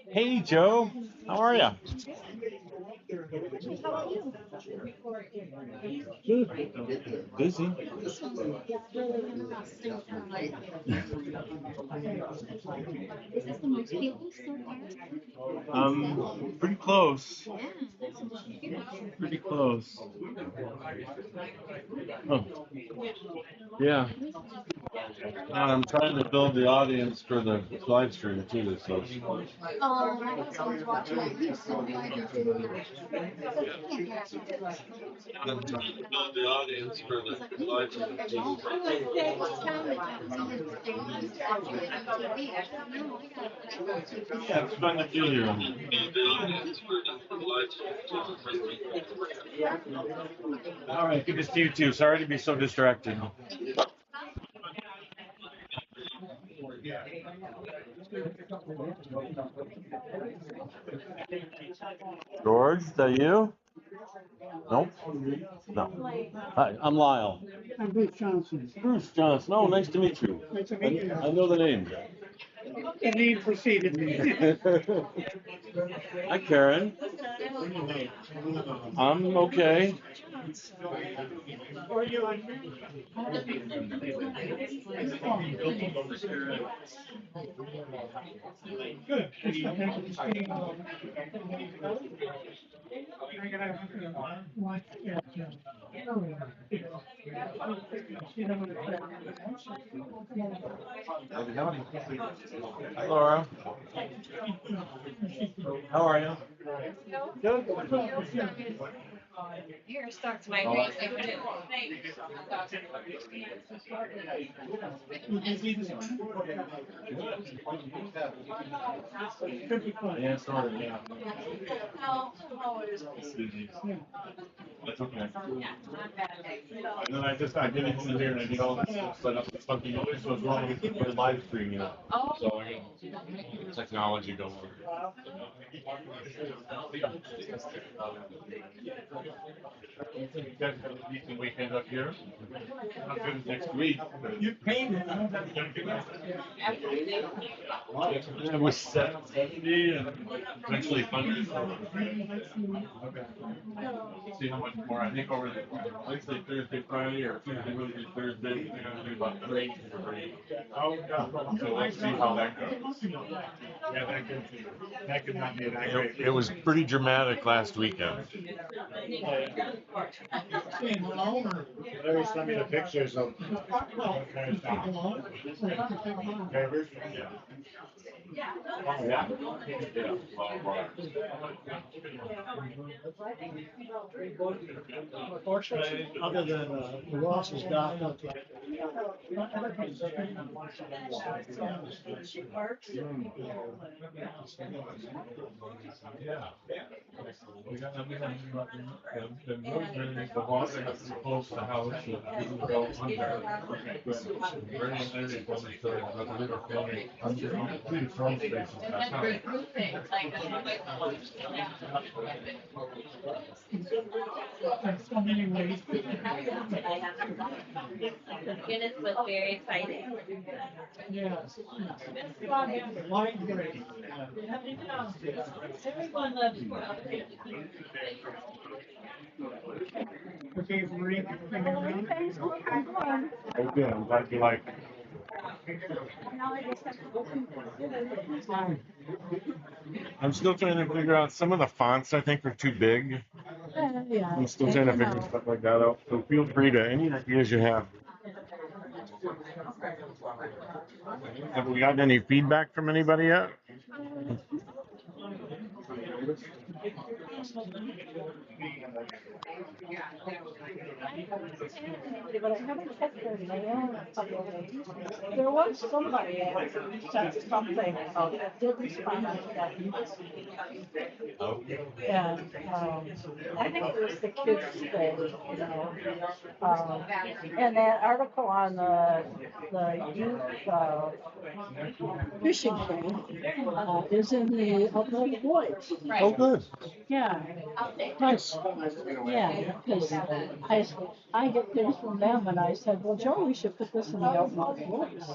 Hey, Joe. How are you? How are you? Busy. This one's really interesting. Is this the most people so far? Pretty close. Yeah, that's huge. Pretty close. Oh, yeah. I'm trying to build the audience for the live stream too. So. My husband's watching on YouTube while you're doing that. So he can't hear us. I'm trying to build the audience for the live stream too. Oh, I was saying, just tell me that he's watching it on TV. I said, no, I got it. Yeah, it's fun to be here. Build the audience for the live stream. All right, good to see you too. Sorry to be so distracted. George, is that you? Nope. No. Hi, I'm Lyle. I'm Bruce Johnson. Bruce Johnson. Oh, nice to meet you. Nice to meet you. I know the name. The name preceded me. Hi, Karen. I'm okay. Or you Good. Hi, Laura. How are you? You're stuck to my face. Yeah, sort of, yeah. That's okay. And then I get into here and I did all this stuff, set up this funky noise, so it's wrong with the live stream, you know. So I got technology going. You guys have a decent weekend up here. Not good as next week. You painted. It was 70 and eventually thunder. See how much more. I think over the Wednesday, Thursday, Friday, or Tuesday, Wednesday, Thursday, they're gonna do about 3 Oh, God. So let's see how that goes. Yeah, that could not be that great. It was pretty dramatic last weekend. Larry sent me the pictures of Oh, yeah. Yeah. Fortunately, other than Ross's doc, Yeah. We got the movement, the water has to close the house, so it doesn't go under. Very limited when we started about the river flowing under, two front spaces at a time. so many ways. Units was very exciting. Yes. Light gray. Everyone loves Okay, Marie. Okay, I'm glad you like it. I'm still trying to figure out some of the fonts I think are too big. I'm still trying to figure stuff like that out. So feel free to any ideas you have. Have we gotten any feedback from anybody yet? But I haven't checked their mail in a couple of days. There was somebody that sent something that did respond to that. And I think it was the kids thing, you know. And that article on the youth fishing thing is in the Upload Voice. Oh, good. Yeah, Nice. Yeah, because I get things from them and I said, well, Joe, we should put this in the Outlook voice.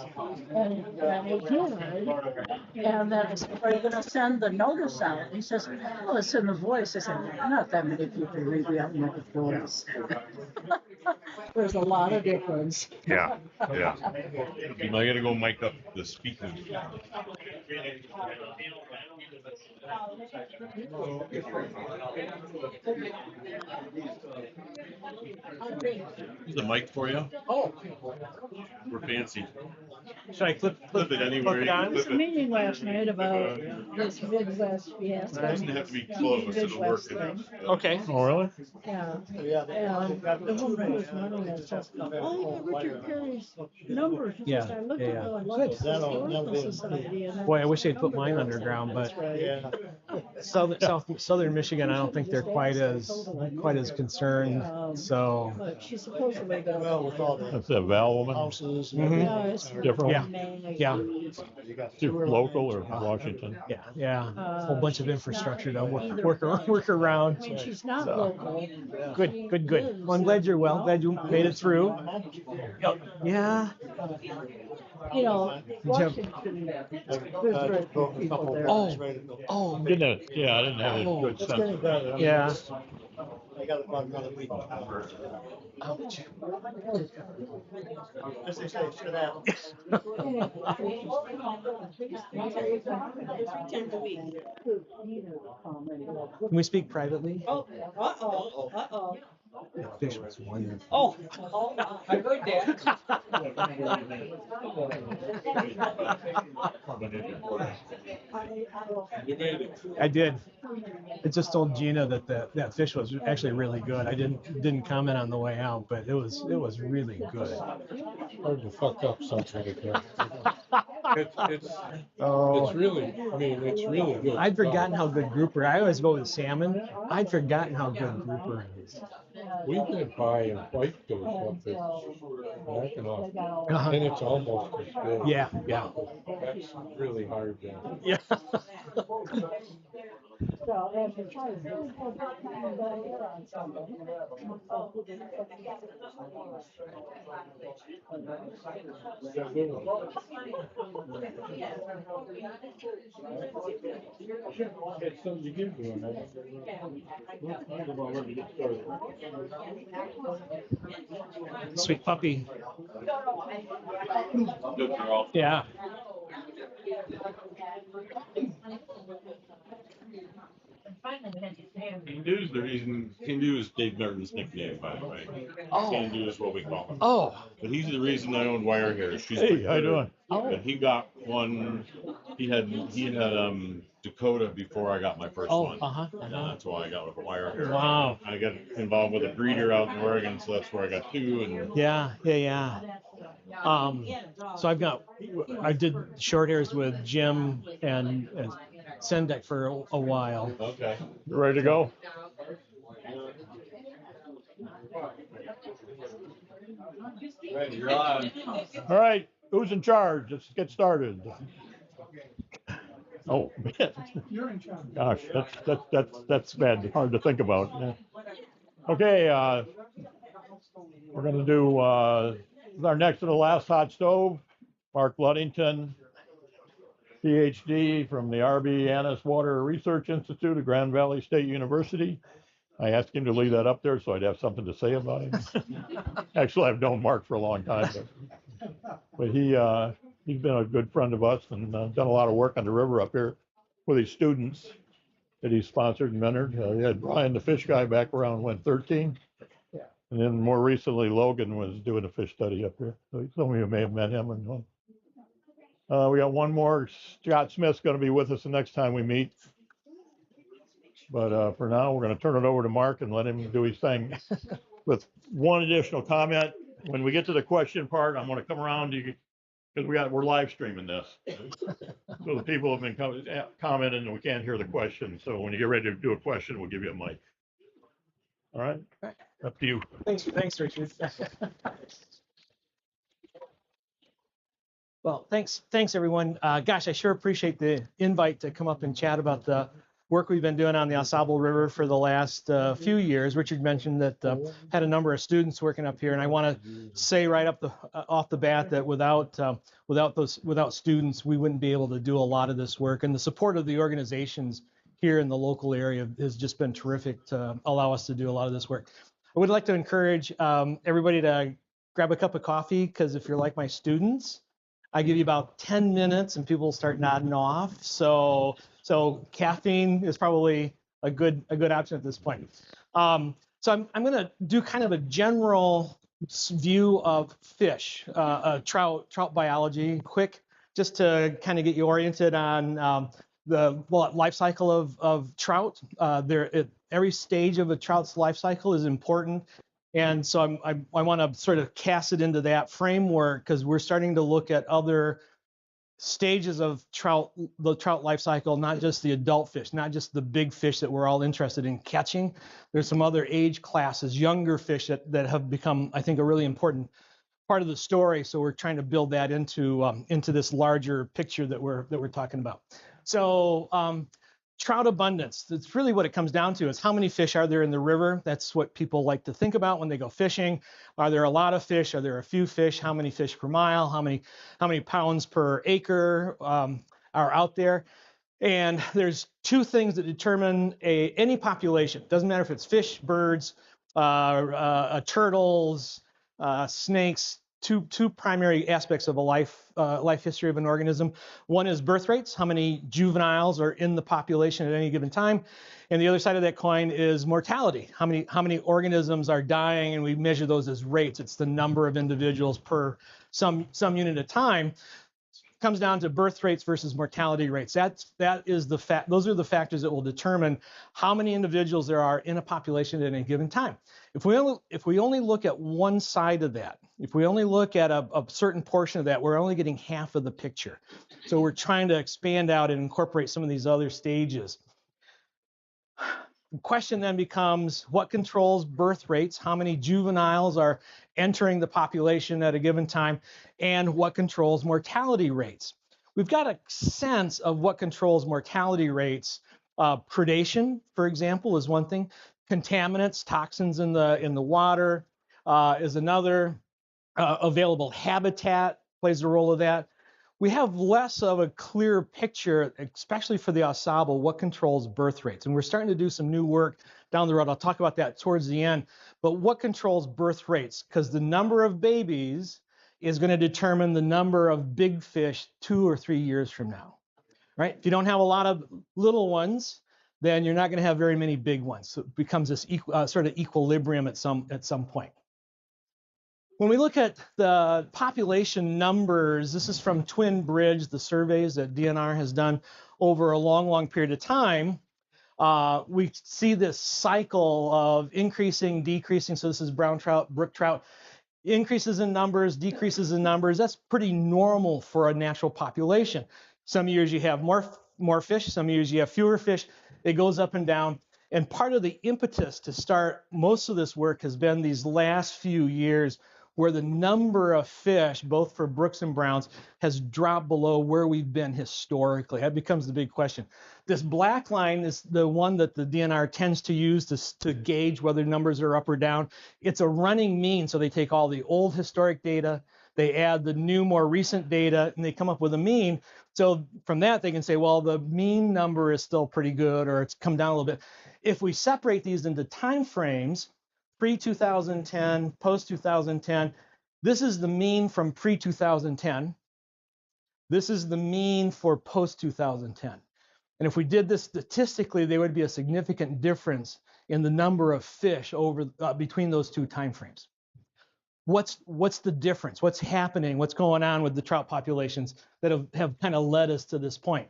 And he did. And then I said, are you gonna send the notice out? He says, oh, it's in the voice. I said, not that many people read the Outlook voice. There's a lot of difference. Yeah, yeah. I gotta go mic up the speakers. Is the mic for you? Oh. We're fancy. Should I clip it anywhere. it on? There was a meeting last night about this Midwest fiasco. It doesn't have to be close, it'll work. Okay. Oh, really? Yeah, and the woman who's running it says, oh, yeah, Richard Perry's numbers. He Yeah, says, I looked yeah, at yeah. the London Historical Society. And Boy, I wish they'd put mine underground, but southern Michigan, I don't think they're quite as concerned. So But she supposedly got. Well, with all the That's that Val woman. houses and Mhm. Yeah, everything. it's Different Yeah. May. yeah, You got Too sewer local or lines. Washington? yeah, a whole bunch of She's infrastructure to not work around. I mean, she's not So. local. Good. Well, I'm glad you're well. Glad you made it through. Yeah. You know, have- Washington, there's very few people there. Oh, Didn't it? Yeah, I didn't have a good It's getting sense. better. yeah. I got about another week. As they say, sit down. Can we speak privately? Uh-oh. That fish was wonderful. Oh, I heard that. I did. I just told Gina that that fish was actually really good. I didn't comment on the way out, but it was really good. Hard to fuck up something like that. It's Oh, really, I mean, it's really good. I'd forgotten how good grouper. I always go with salmon. I'd forgotten how good grouper is. We've been by and white those up there, back and off, Uh-huh. and it's almost as good. Yeah. That's really hard to. Yeah. So, and to try to do it on Sunday. It's something you give to them. Sweet puppy. Yeah. Hindu's the reason. Hindu is Dave Merton's nickname, by the way. Hindu is what we call him. Oh. But he's the reason I own wire hair. She's Hey, how you doing? But he got one. He had Dakota before I got my first one. And that's why I got wire hair. Wow. I got involved with a breeder out in Oregon, so that's where I got two. And Yeah. So I did short hairs with Jim and Sendek for a while. okay. You ready to go? You're on. All right, who's in charge? Let's get started. Oh, man. Gosh, that's bad. Hard to think about. Yeah. Okay, we're going to do our next to the last hot stove. Mark Luttenton, PhD from the R.B. Annis Water Research Institute at Grand Valley State University. I asked him to leave that up there so I'd have something to say about him. Actually, I've known Mark for a long time, but he's been a good friend of us and done a lot of work on the river up here with his students that he sponsored and mentored. He had Brian, the fish guy, back around when 13. And then more recently, Logan was doing a fish study up here. So some of you may have met him. And we got one more. Scott Smith's going to be with us the next time we meet. But for now, we're going to turn it over to Mark and let him do his thing. With one additional comment, when we get to the question part, I'm going to come around to you because we're live streaming this. So the people have been commenting and we can't hear the question. So when you get ready to do a question, we'll give you a mic. All right, up to you. Thanks, Richard. Well, thanks everyone. Gosh, I sure appreciate the invite to come up and chat about the work we've been doing on the AuSable River for the last few years. Richard mentioned that had a number of students working up here, and I want to say right up off the bat that without students, we wouldn't be able to do a lot of this work. And the support of the organizations here in the local area has just been terrific to allow us to do a lot of this work. I would like to encourage everybody to grab a cup of coffee, because if you're like my students, I give you about 10 minutes and people start nodding off. So caffeine is probably a good option at this point. So I'm going to do kind of a general view of fish, trout biology, quick, just to kind of get you oriented on the life cycle of trout. Every stage of a trout's life cycle is important. And so I want to sort of cast it into that framework, because we're starting to look at other stages of the trout life cycle, not just the adult fish, not just the big fish that we're all interested in catching. There's some other age classes, younger fish that have become, I think, a really important part of the story. So we're trying to build that into this larger picture that we're talking about. So trout abundance, that's really what it comes down to, is how many fish are there in the river? That's what people like to think about when they go fishing. Are there a lot of fish? Are there a few fish? How many fish per mile? How many pounds per acre are out there? And there's two things that determine any population. Doesn't matter if it's fish, birds, turtles, snakes. Two primary aspects of a life history of an organism. One is birth rates, how many juveniles are in the population at any given time, and the other side of that coin is mortality, how many organisms are dying, and we measure those as rates. It's the number of individuals per some unit of time. Comes down to birth rates versus mortality rates. That is the fact. Those are the factors that will determine how many individuals there are in a population at any given time. If we only look at one side of that, if we only look at a certain portion of that, we're only getting half of the picture. So we're trying to expand out and incorporate some of these other stages. The question then becomes, what controls birth rates? How many juveniles are entering the population at a given time? And what controls mortality rates? We've got a sense of what controls mortality rates. Predation, for example, is one thing. Contaminants, toxins in the water is another. Available habitat plays a role of that. We have less of a clear picture, especially for the AuSable, what controls birth rates. And we're starting to do some new work down the road. I'll talk about that towards the end. But what controls birth rates? Because the number of babies is going to determine the number of big fish 2 or 3 years from now, right? If you don't have a lot of little ones, then you're not going to have very many big ones. So it becomes this sort of equilibrium at some point. When we look at the population numbers, this is from Twin Bridge, the surveys that DNR has done over a long period of time. We see this cycle of increasing, decreasing. So this is brown trout, brook trout, increases in numbers, decreases in numbers. That's pretty normal for a natural population. Some years you have more fish, some years you have fewer fish. It goes up and down. And part of the impetus to start most of this work has been these last few years, where the number of fish, both for brooks and browns, has dropped below where we've been historically. That becomes the big question. This black line is the one that the DNR tends to use to gauge whether numbers are up or down. It's a running mean, so they take all the old historic data, they add the new, more recent data, and they come up with a mean. So from that, they can say, well, the mean number is still pretty good, or it's come down a little bit. If we separate these into time frames, pre-2010, post-2010. This is the mean from pre-2010. This is the mean for post-2010. And if we did this statistically, there would be a significant difference in the number of fish over between those two time frames. What's the difference? What's happening? What's going on with the trout populations that have kind of led us to this point?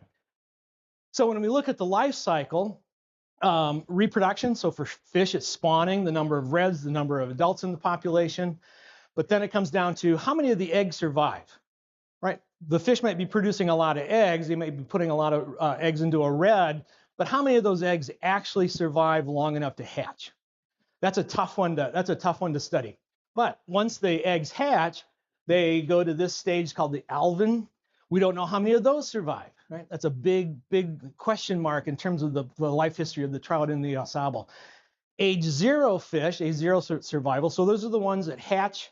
So when we look at the life cycle, reproduction, so for fish, it's spawning, the number of reds, the number of adults in the population. But then it comes down to how many of the eggs survive, right? The fish might be producing a lot of eggs. They might be putting a lot of eggs into a red, but how many of those eggs actually survive long enough to hatch? That's a tough one to study. But once the eggs hatch, they go to this stage called the alvin. We don't know how many of those survive. right? That's a big question mark in terms of the life history of the trout in the Au Sable. Age 0 fish, age 0 survival. So those are the ones that hatch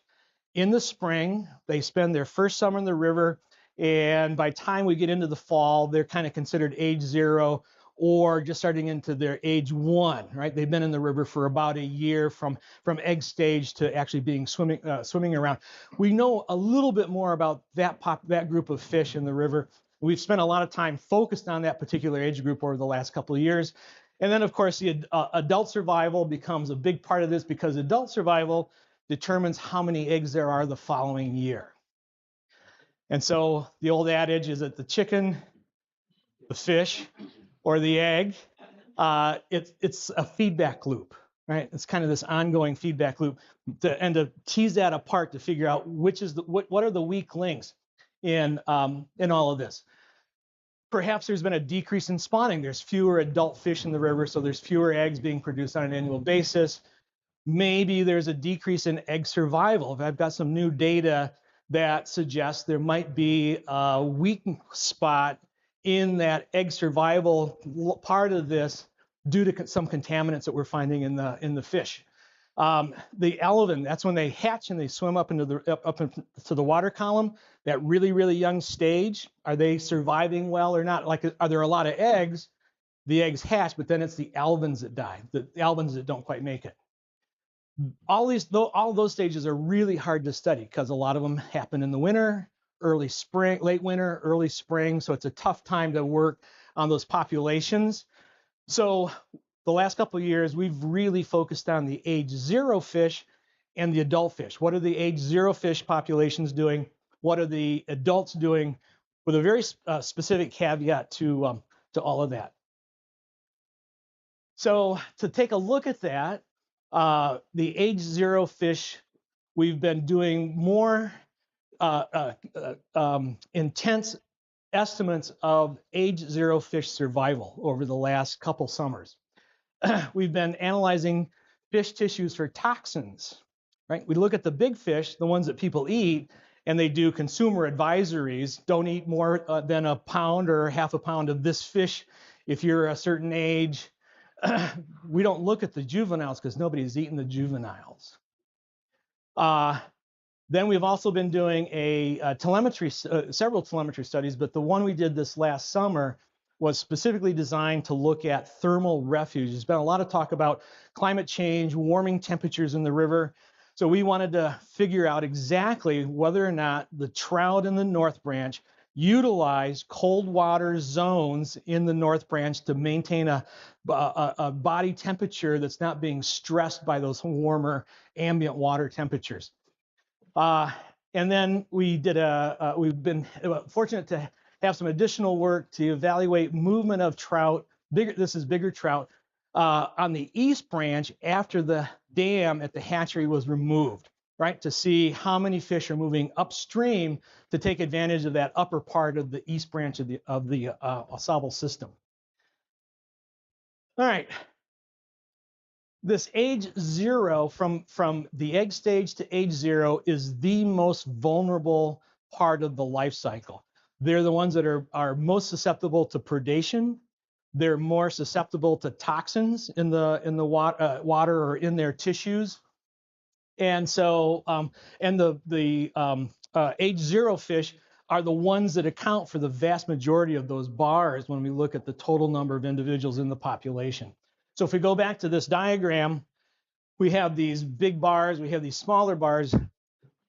in the spring. They spend their first summer in the river, and by the time we get into the fall, they're kind of considered age 0 or just starting into their age 1, right? They've been in the river for about a year from egg stage to actually being swimming around. We know a little bit more about that group of fish in the river. We've spent a lot of time focused on that particular age group over the last couple of years. And then, of course, the adult survival becomes a big part of this, because adult survival determines how many eggs there are the following year. And so the old adage is that the chicken, the fish, or the egg, it's a feedback loop, right? It's kind of this ongoing feedback loop, and to tease that apart to figure out what are the weak links in all of this. Perhaps there's been a decrease in spawning. There's fewer adult fish in the river, so there's fewer eggs being produced on an annual basis. Maybe there's a decrease in egg survival. I've got some new data that suggests there might be a weak spot in that egg survival part of this due to some contaminants that we're finding in the fish. The alevin, that's when they hatch and they swim up into the water column. That really young stage, are they surviving well or not? Like, are there a lot of eggs? The eggs hatch, but then it's the alevins that die, the alevins that don't quite make it. All those stages are really hard to study because a lot of them happen in the winter, early spring, late winter, early spring. So it's a tough time to work on those populations. So the last couple of years, we've really focused on the age 0 fish and the adult fish. What are the age 0 fish populations doing? What are the adults doing? With a very specific caveat to all of that. So to take a look at that, the age 0 fish, we've been doing more intense estimates of age 0 fish survival over the last couple summers. We've been analyzing fish tissues for toxins, right? We look at the big fish, the ones that people eat, and they do consumer advisories. Don't eat more than a pound or half a pound of this fish if you're a certain age. We don't look at the juveniles because nobody's eaten the juveniles. Then we've also been doing several telemetry studies, but the one we did this last summer was specifically designed to look at thermal refuge. There's been a lot of talk about climate change, warming temperatures in the river. So we wanted to figure out exactly whether or not the trout in the North Branch utilize cold water zones in the North Branch to maintain a body temperature that's not being stressed by those warmer ambient water temperatures. And then we've been fortunate to have some additional work to evaluate movement of trout. This is bigger trout on the East Branch after the dam at the hatchery was removed, right? To see how many fish are moving upstream to take advantage of that upper part of the East Branch of the Au Sable system. All right. This age 0, from the egg stage to age 0, is the most vulnerable part of the life cycle. They're the ones that are most susceptible to predation. They're more susceptible to toxins in the water or in their tissues. And so, the age 0 fish are the ones that account for the vast majority of those bars when we look at the total number of individuals in the population. So if we go back to this diagram, we have these big bars, we have these smaller bars.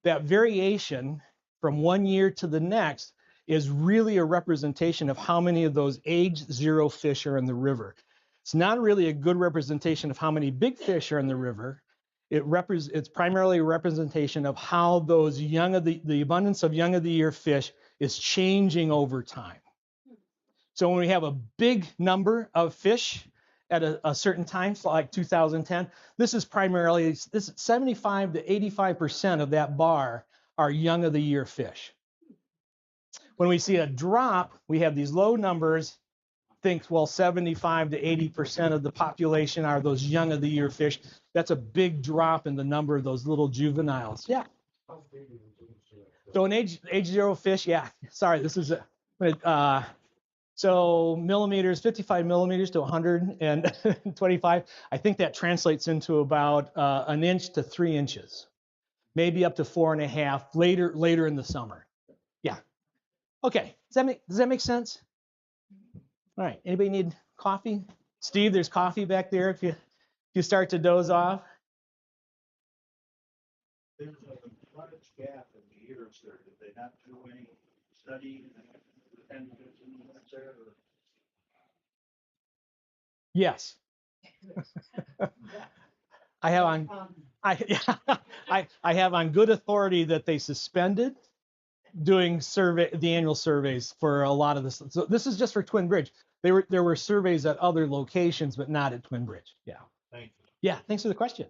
That variation from one year to the next is really a representation of how many of those age 0 fish are in the river. It's not really a good representation of how many big fish are in the river. It's primarily a representation of how those the abundance of young of the year fish is changing over time. So when we have a big number of fish at a certain time, like 2010, this is 75 to 85% of that bar are young of the year fish. When we see a drop, we have these low numbers. Think, well, 75 to 80% of the population are those young of the year fish. That's a big drop in the number of those little juveniles. Yeah. So an age 0 fish, yeah. Sorry, this is So millimeters, 55 millimeters to 125. I think that translates into about an inch to 3 inches, maybe up to 4.5 later in the summer. Yeah. Okay. Does that make sense? All right. Anybody need coffee? Steve, there's coffee back there if you start to doze off. There's a large gap in the years there. Did they not do any study in the 10, 15 minutes there? Or? Yes. I have on I have on good authority that they suspended doing the annual surveys for a lot of this. So this is just for Twin Bridge. There were surveys at other locations, but not at Twin Bridge. Yeah. Thank you. Yeah, thanks for the question.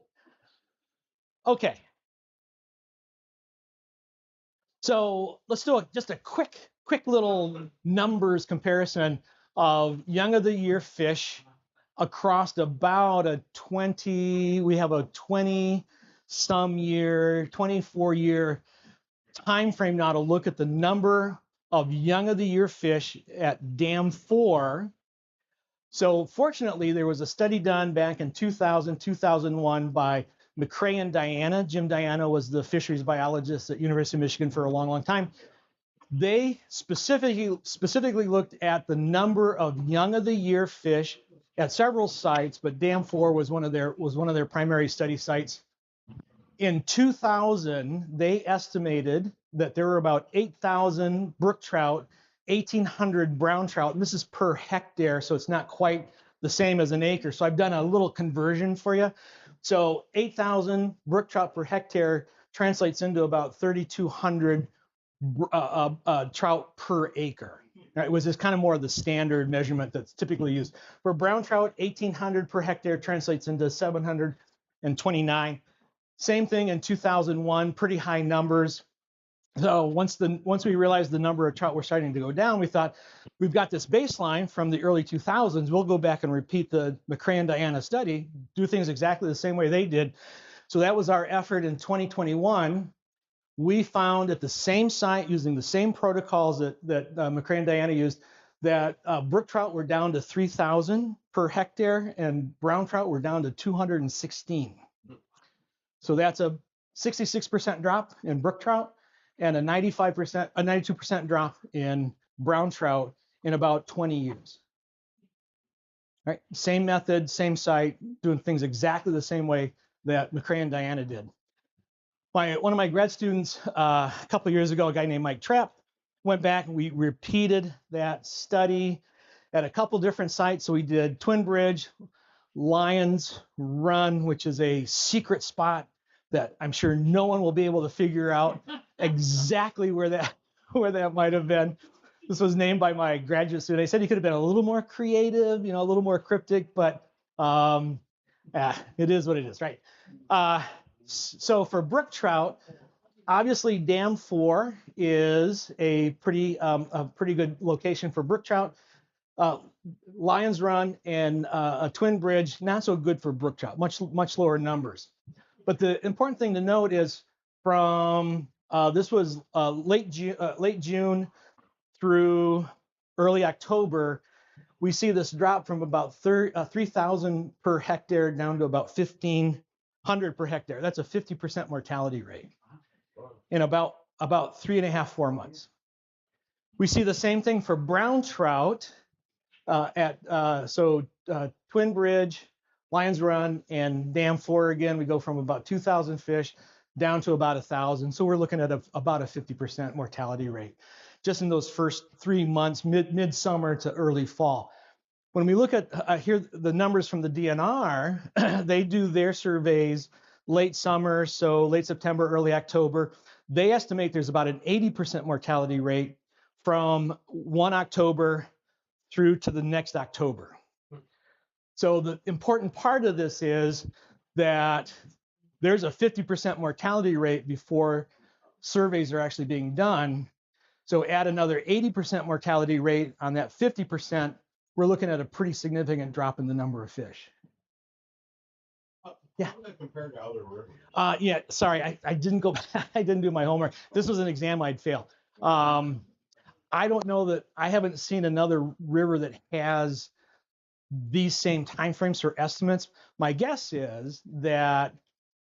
Okay. So let's do just a quick little numbers comparison of young of the year fish across about a 20, we have a 20 some year, 24 year time frame now to look at the number of young of the year fish at Dam 4. So fortunately, there was a study done back in 2000, 2001 by McCrae and Diana. Jim Diana was the fisheries biologist at University of Michigan for a long, long time. They specifically looked at the number of young of the year fish at several sites, but Dam 4 was one of their primary study sites. In 2000, they estimated that there were about 8,000 brook trout, 1,800 brown trout, and this is per hectare, so it's not quite the same as an acre. So I've done a little conversion for you. So 8,000 brook trout per hectare translates into about 3,200 trout per acre. Right, it was just kind of more of the standard measurement that's typically used. For brown trout, 1,800 per hectare translates into 729. Same thing in 2001, pretty high numbers. So once we realized the number of trout were starting to go down, we thought we've got this baseline from the early 2000s. We'll go back and repeat the McCrae and Diana study, do things exactly the same way they did. So that was our effort in 2021. We found at the same site, using the same protocols that McCrae and Diana used, that brook trout were down to 3,000 per hectare and brown trout were down to 216. So that's a 66% drop in brook trout and a 92% drop in brown trout in about 20 years. All right, same method, same site, doing things exactly the same way that McCrae and Diana did. One of my grad students a couple of years ago, a guy named Mike Trapp, went back and we repeated that study at a couple different sites. So we did Twin Bridge, Lions Run, which is a secret spot that I'm sure no one will be able to figure out exactly where that might have been. This was named by my graduate student. I said he could have been a little more creative, a little more cryptic, but it is what it is, right? So for brook trout, obviously Dam 4 is a pretty good location for brook trout. Lions Run and a Twin Bridge, not so good for brook trout, much lower numbers. But the important thing to note is from this was late June through early October, we see this drop from about 3,000 per hectare down to about 1,500 per hectare. That's a 50% mortality rate in about 3.5, 4 months. We see the same thing for brown trout Twin Bridge, Lions Run, and Dam 4 again. We go from about 2,000 fish down to about 1,000. So we're looking at about a 50% mortality rate just in those first 3 months, midsummer to early fall. When we look at here, the numbers from the DNR, they do their surveys late summer, so late September, early October. They estimate there's about an 80% mortality rate from 1 October through to the next October. So the important part of this is that there's a 50% mortality rate before surveys are actually being done. So add another 80% mortality rate on that 50%, we're looking at a pretty significant drop in the number of fish. Yeah. How does that compare to other rivers? Yeah, sorry, I didn't go back. I didn't do my homework. This was an exam I'd fail. I don't know that I haven't seen another river that has these same timeframes for estimates. My guess is that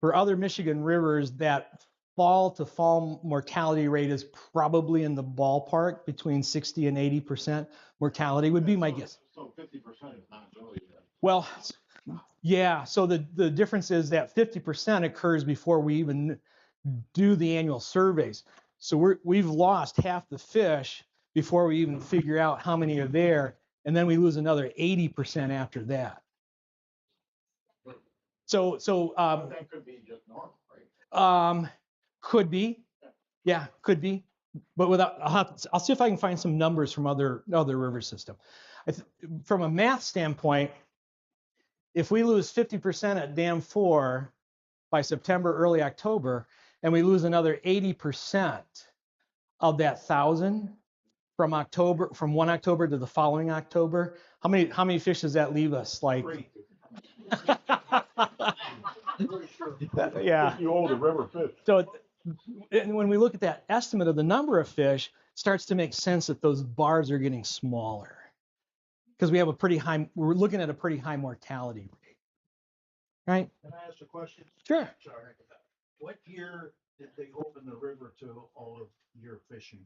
for other Michigan rivers, that fall to fall mortality rate is probably in the ballpark between 60 and 80% mortality would be my guess. So 50% is not really. Well, yeah, so the difference is that 50% occurs before we even do the annual surveys. So we've lost half the fish before we even figure out how many are there, and then we lose another 80% after that. So That could be just normal, right? could be, yeah, could be, but without I'll see if I can find some numbers from other river system. From a math standpoint, if we lose 50% at Dam 4 by September, early October, and we lose another 80% of that 1,000 from from 1 October to the following October, how many fish does that leave us? Like, yeah. You owe the river fish. So and when we look at that estimate of the number of fish, it starts to make sense that those bars are getting smaller because we have we're looking at a pretty high mortality rate, right? Can I ask a question? Sure. Sorry. What year did they open the river to all of your fishing?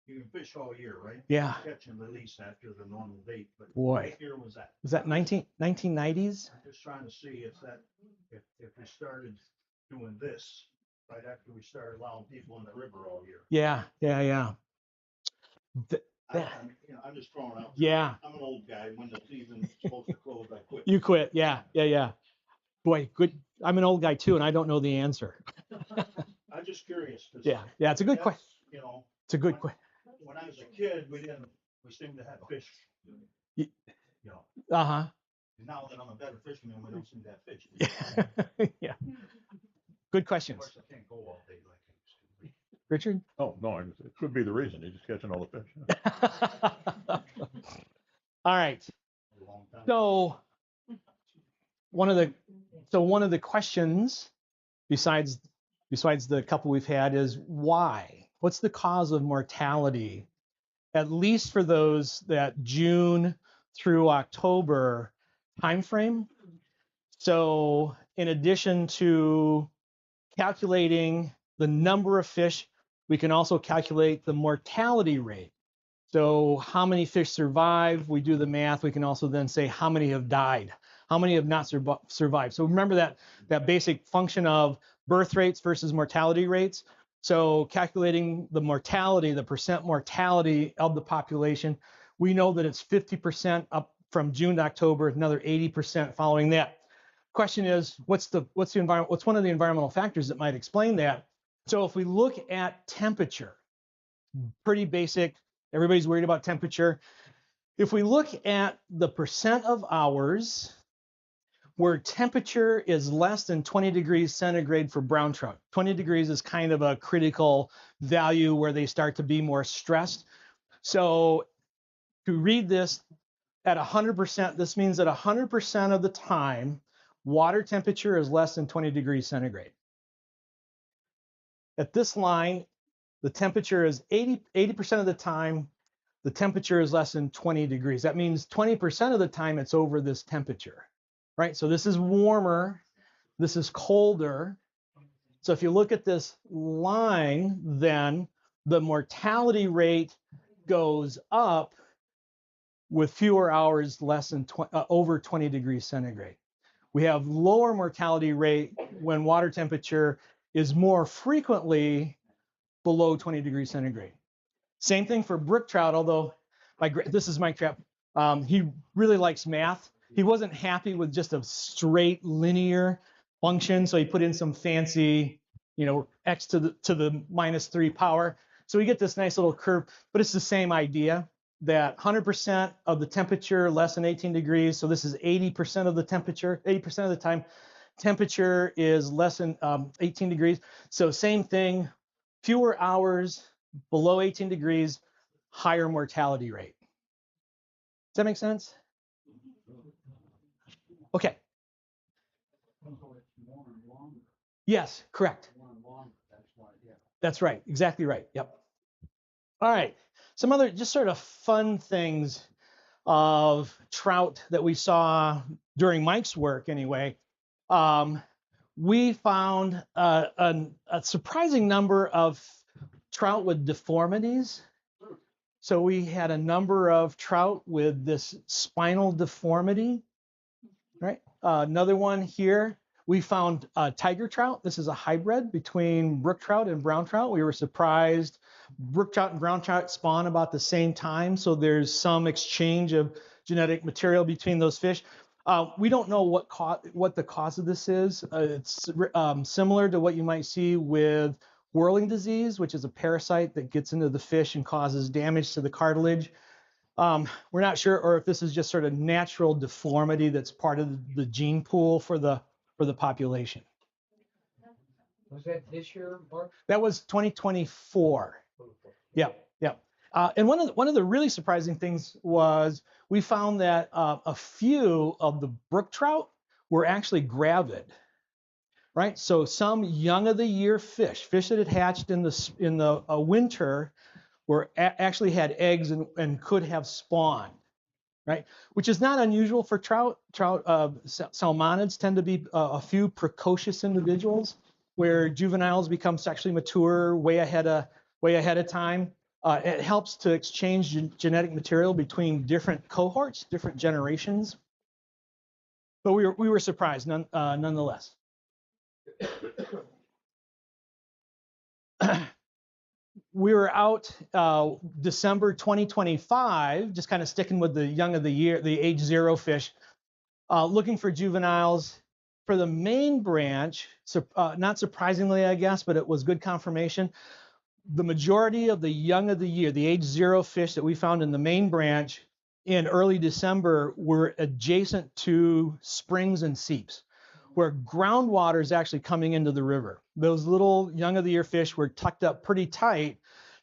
You can fish all year, right? Yeah. Catch and release after the normal date, but Boy. what year was that? Was that 1990s? I'm just trying to see if we started doing this right after we started allowing people in the river all year. Yeah. I'm just throwing out. Yeah. I'm an old guy. When the season's supposed to close, I quit. You quit. Yeah. Boy, good. I'm an old guy too, and I don't know the answer. I'm just curious. Yeah. It's a good question. You know, It's a good question. when I was a kid, we seemed to have fish. Y- You know, Uh-huh. now that I'm a better fisherman, we don't seem to have fish. Yeah. Good Of questions. course, I can't go all day like I used to. Richard? Oh, no, it could be the reason. He's just catching all the fish. All right. A long time. So one of the questions besides the couple we've had is why? What's the cause of mortality? At least for those that June through October timeframe. So in addition to calculating the number of fish, we can also calculate the mortality rate. So how many fish survive? We do the math. We can also then say how many have died, how many have not survived. So remember that basic function of birth rates versus mortality rates. So calculating the mortality, the percent mortality of the population, we know that it's 50% up from June to October, another 80% following that. Question is, what's one of the environmental factors that might explain that? So if we look at temperature, pretty basic, everybody's worried about temperature. If we look at the percent of hours where temperature is less than 20 degrees centigrade for brown trout. 20 degrees is kind of a critical value where they start to be more stressed. So to read this at 100%, this means that 100% of the time, water temperature is less than 20 degrees centigrade. At this line, the temperature is 80% of the time, the temperature is less than 20 degrees. That means 20% of the time it's over this temperature, right? So this is warmer, this is colder. So if you look at this line, then the mortality rate goes up with fewer hours less than over 20 degrees centigrade. We have lower mortality rate when water temperature is more frequently below 20 degrees centigrade. Same thing for brook trout, although this is Mike Trapp. He really likes math. He wasn't happy with just a straight linear function, so he put in some fancy, x to the -3 power. So we get this nice little curve, but it's the same idea that 100% of the temperature less than 18 degrees. So this is 80% of the temperature. 80% of the time, temperature is less than 18 degrees. So same thing, fewer hours below 18 degrees, higher mortality rate. Does that make sense? Okay. Yes, correct. That's right. Exactly right. Yep. All right, some other just sort of fun things of trout that we saw during Mike's work anyway. We found a surprising number of trout with deformities. So we had a number of trout with this spinal deformity, right? Another one here, we found tiger trout. This is a hybrid between brook trout and brown trout. We were surprised. Brook trout and brown trout spawn about the same time, so there's some exchange of genetic material between those fish. We don't know what the cause of this is. It's similar to what you might see with whirling disease, which is a parasite that gets into the fish and causes damage to the cartilage. We're not sure, or if this is just sort of natural deformity that's part of the gene pool for the population. Was that this year, Mark? That was 2024. Yep. And one of the really surprising things was we found that a few of the brook trout were actually gravid, right? So some young of the year fish that had hatched in the winter actually had eggs and could have spawned, right? Which is not unusual for trout. Salmonids tend to be a few precocious individuals where juveniles become sexually mature way ahead of time. It helps to exchange genetic material between different cohorts, different generations. But we were surprised nonetheless. We were out December 2025, just kind of sticking with the young of the year, the age 0 fish, looking for juveniles for the main branch. Not surprisingly, I guess, but it was good confirmation. The majority of the young of the year, the age 0 fish that we found in the main branch in early December were adjacent to springs and seeps, where groundwater is actually coming into the river. Those little young of the year fish were tucked up pretty tight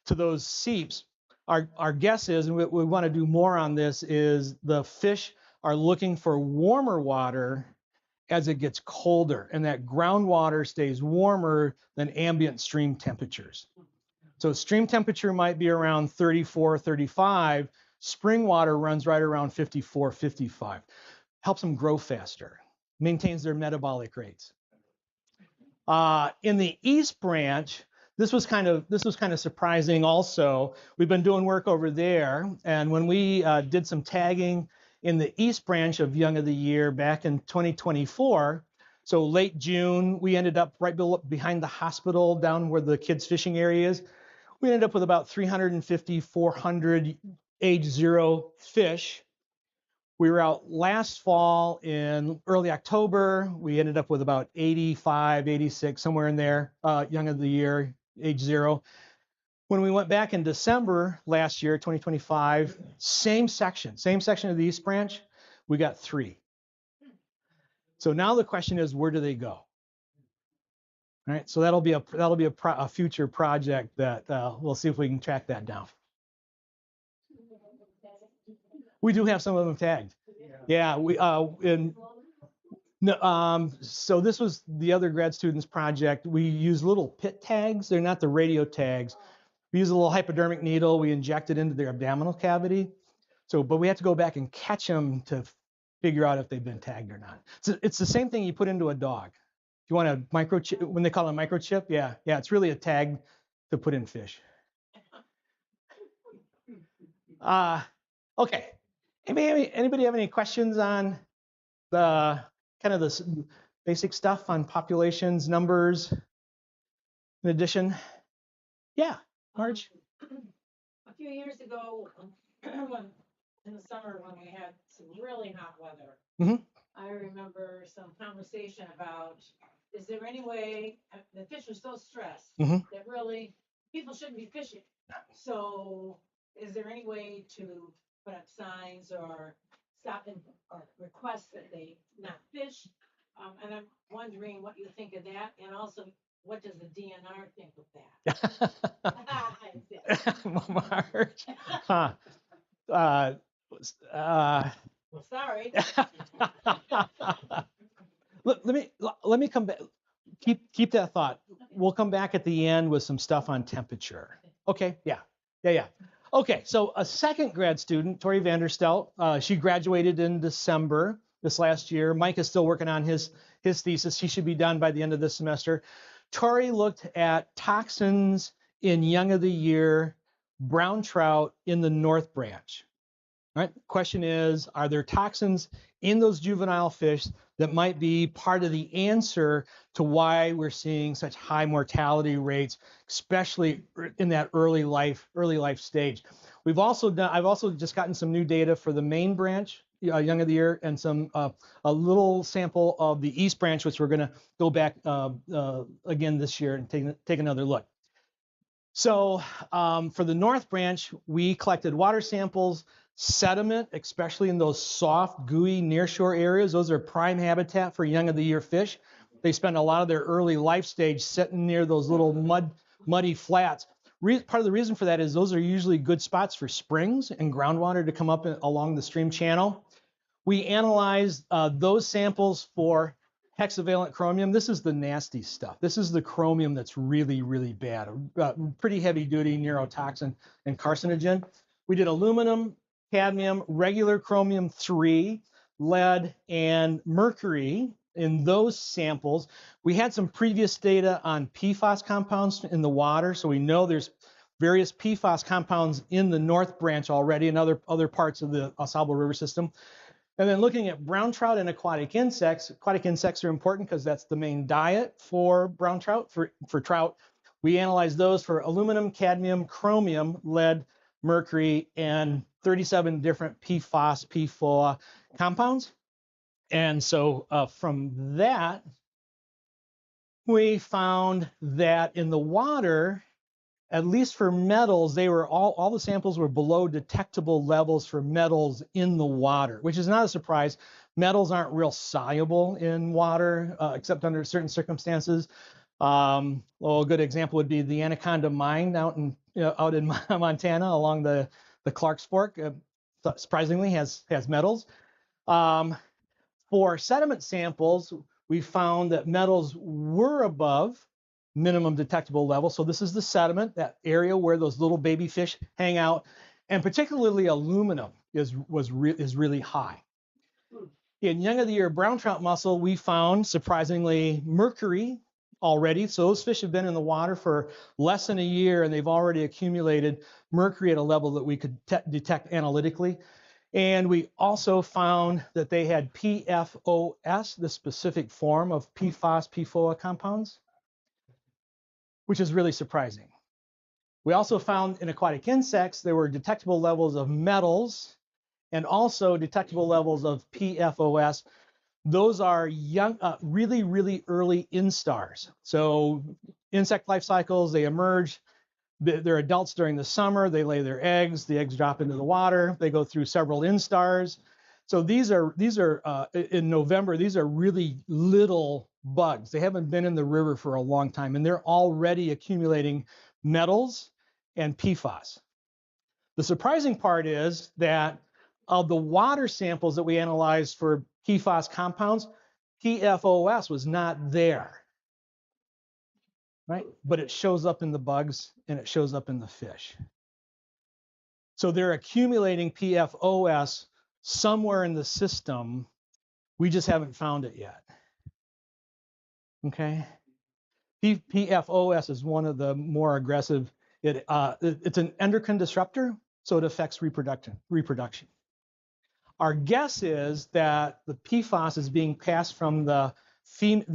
to those seeps. Our guess is, and we want to do more on this, is the fish are looking for warmer water as it gets colder, and that groundwater stays warmer than ambient stream temperatures. So stream temperature might be around 34, 35. Spring water runs right around 54, 55. Helps them grow faster, maintains their metabolic rates. In the East Branch, this was kind of surprising also. We've been doing work over there, and when we did some tagging in the East Branch of Young of the Year back in 2024, so late June, we ended up right behind the hospital down where the kids' fishing area is. We ended up with about 350, 400 age 0 fish. We were out last fall in early October. We ended up with about 85, 86, somewhere in there, young of the year, age 0. When we went back in December last year, 2025, same section of the East Branch, we got 3. So now the question is, where do they go? All right, so that'll be a future project that we'll see if we can track that down. We do have some of them tagged. Yeah, so this was the other grad students project. We use little pit tags. They're not the radio tags. We use a little hypodermic needle. We inject it into their abdominal cavity. But we have to go back and catch them to figure out if they've been tagged or not. So it's the same thing you put into a dog. If you want a microchip, when they call it a microchip, yeah, it's really a tag to put in fish. Okay. Anybody have any questions on the kind of the basic stuff on populations, numbers, in addition? Yeah, Marge? A few years ago, in the summer when we had some really hot weather, I remember some conversation about, is there any way, the fish are so stressed that really people shouldn't be fishing. So is there any way to put up signs or stop them or request that they not fish? And I'm wondering what you think of that, and also what does the DNR think of that? Marge. Sorry. Let me come back. Keep that thought. We'll come back at the end with some stuff on temperature. Okay, yeah. Yeah. Okay, so a second grad student, Tori Vanderstelt, she graduated in December this last year. Mike is still working on his thesis. He should be done by the end of this semester. Tori looked at toxins in young of the year brown trout in the North Branch. All right, the question is, are there toxins in those juvenile fish that might be part of the answer to why we're seeing such high mortality rates, especially in that early life stage? I've also just gotten some new data for the main branch, young of the year, and some a little sample of the East Branch, which we're going to go back again this year and take another look. So for the North Branch, we collected water samples, sediment, especially in those soft, gooey nearshore areas. Those are prime habitat for young of the year fish. They spend a lot of their early life stage sitting near those little muddy flats. Part of the reason for that is those are usually good spots for springs and groundwater to come up along the stream channel. We analyzed those samples for hexavalent chromium. This is the nasty stuff. This is the chromium that's really, really bad, pretty heavy duty neurotoxin and carcinogen. We did aluminum, cadmium, regular chromium-3, lead, and mercury in those samples. We had some previous data on PFAS compounds in the water, so we know there's various PFAS compounds in the North Branch already and other parts of the Au River system. And then looking at brown trout and aquatic insects are important because that's the main diet for brown trout, for trout. We analyzed those for aluminum, cadmium, chromium, lead, mercury, and 37 different PFAS, PFOA compounds. And so from that, we found that in the water, at least for metals, they were all the samples were below detectable levels for metals in the water, which is not a surprise. Metals aren't real soluble in water, except under certain circumstances. A good example would be the Anaconda Mine out in Montana along the Clarks Fork. Surprisingly, has metals. For sediment samples, we found that metals were above minimum detectable level. So this is the sediment, that area where those little baby fish hang out, and particularly aluminum is really high. In young of the year brown trout mussel, we found surprisingly mercury already. So those fish have been in the water for less than a year, and they've already accumulated mercury at a level that we could detect analytically. And we also found that they had PFOS, the specific form of PFAS, PFOA compounds, which is really surprising. We also found in aquatic insects, there were detectable levels of metals and also detectable levels of PFOS. Those are young, really, really early instars. So insect life cycles, they emerge. They're adults during the summer. They lay their eggs. The eggs drop into the water. They go through several instars. So these are in November. These are really little bugs. They haven't been in the river for a long time, and they're already accumulating metals and PFAS. The surprising part is that of the water samples that we analyzed for PFAS compounds, PFOS was not there. Right? But it shows up in the bugs and it shows up in the fish. So they're accumulating PFOS somewhere in the system. We just haven't found it yet. Okay? PFOS is one of the more aggressive. It's an endocrine disruptor, so it affects reproduction. Our guess is that the PFAS is being passed from the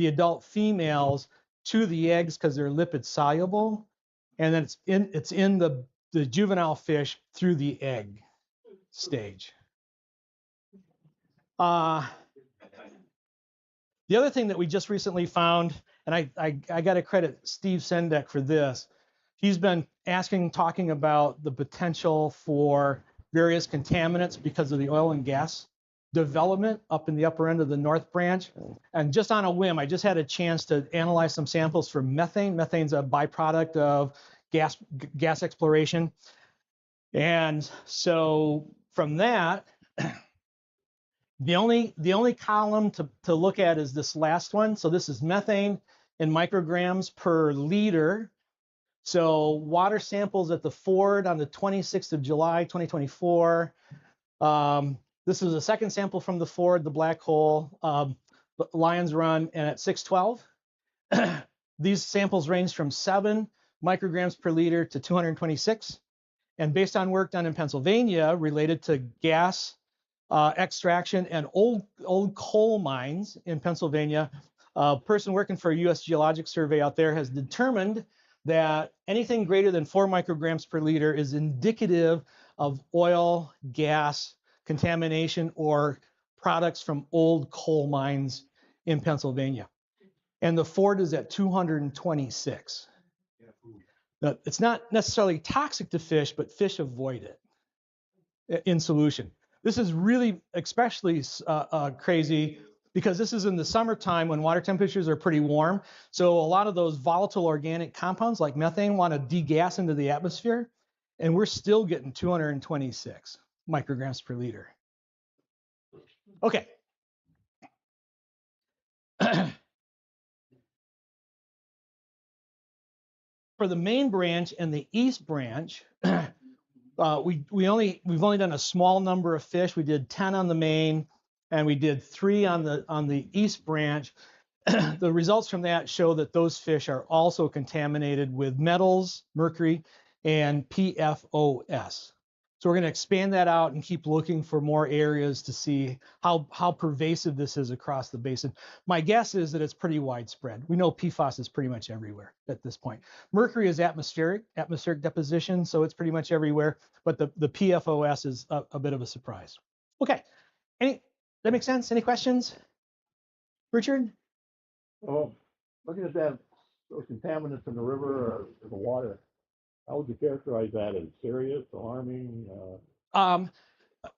adult females to the eggs because they're lipid soluble, and then it's in the juvenile fish through the egg stage. The other thing that we just recently found, and I got to credit Steve Sendek for this, he's been talking about the potential for various contaminants because of the oil and gas development up in the upper end of the North Branch. And just on a whim, I just had a chance to analyze some samples for methane. Methane's a byproduct of gas exploration. And so from that, the only column to look at is this last one. So this is methane in micrograms per liter. So water samples at the Ford on the 26th of July, 2024. This is a second sample from the Ford, the black hole, Lions Run, and at 612. These samples range from 7 micrograms per liter to 226. And based on work done in Pennsylvania related to gas extraction and old coal mines in Pennsylvania, a person working for a U.S. Geologic Survey out there has determined that anything greater than 4 micrograms per liter is indicative of oil, gas contamination or products from old coal mines in Pennsylvania. And the Ford is at 226. Now, it's not necessarily toxic to fish, but fish avoid it in solution. This is really especially crazy because this is in the summertime when water temperatures are pretty warm. So a lot of those volatile organic compounds like methane want to degas into the atmosphere, and we're still getting 226 micrograms per liter. Okay. For the main branch and the east branch, we've only done a small number of fish. We did 10 on the main, and we did 3 on the east branch. The results from that show that those fish are also contaminated with metals, mercury, and PFOS. So we're going to expand that out and keep looking for more areas to see how pervasive this is across the basin. My guess is that it's pretty widespread. We know PFAS is pretty much everywhere at this point. Mercury is atmospheric deposition, so it's pretty much everywhere. But the PFOS is a bit of a surprise. Okay, that make sense? Any questions, Richard? Oh, looking at that, those contaminants in the river or the water, how would you characterize that? As serious, alarming?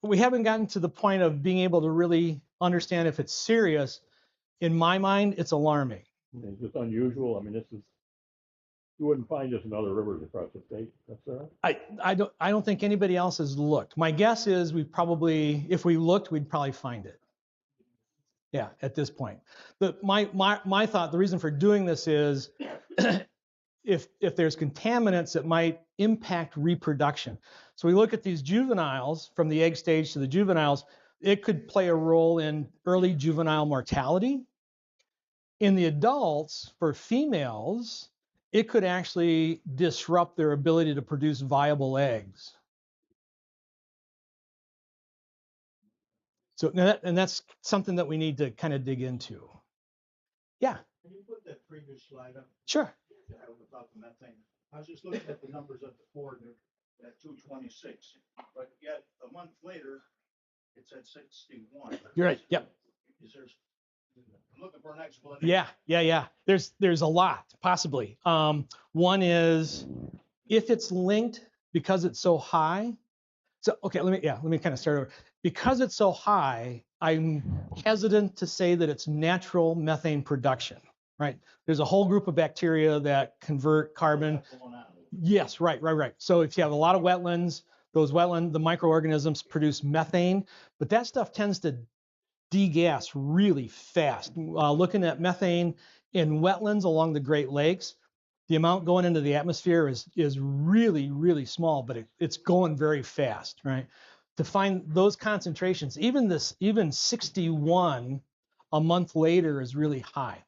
We haven't gotten to the point of being able to really understand if it's serious. In my mind, it's alarming. It's just unusual. I mean, you wouldn't find this in other rivers across the state. That's all right. I don't think anybody else has looked. My guess is if we looked, we'd probably find it. Yeah, at this point. My thought, the reason for doing this is if there's contaminants that might impact reproduction. So we look at these juveniles from the egg stage to the juveniles, it could play a role in early juvenile mortality. In the adults, for females, it could actually disrupt their ability to produce viable eggs. So, and that's something that we need to kind of dig into. Yeah. Can you put that previous slide up? Sure. Without the methane. I was just looking at the numbers at the Ford at 226, but yet a month later, it's at 61. You're right. Yep. Is there? I'm looking for an explanation. Yeah. There's a lot possibly. One is if it's linked because it's so high. So okay, let me kind of start over. Because it's so high, I'm hesitant to say that it's natural methane production. Right? There's a whole group of bacteria that convert carbon. Yes, right. So if you have a lot of wetlands, the microorganisms produce methane, but that stuff tends to degas really fast. Looking at methane in wetlands along the Great Lakes, the amount going into the atmosphere is really, really small, but it's going very fast, right? To find those concentrations, even 61 a month later is really high.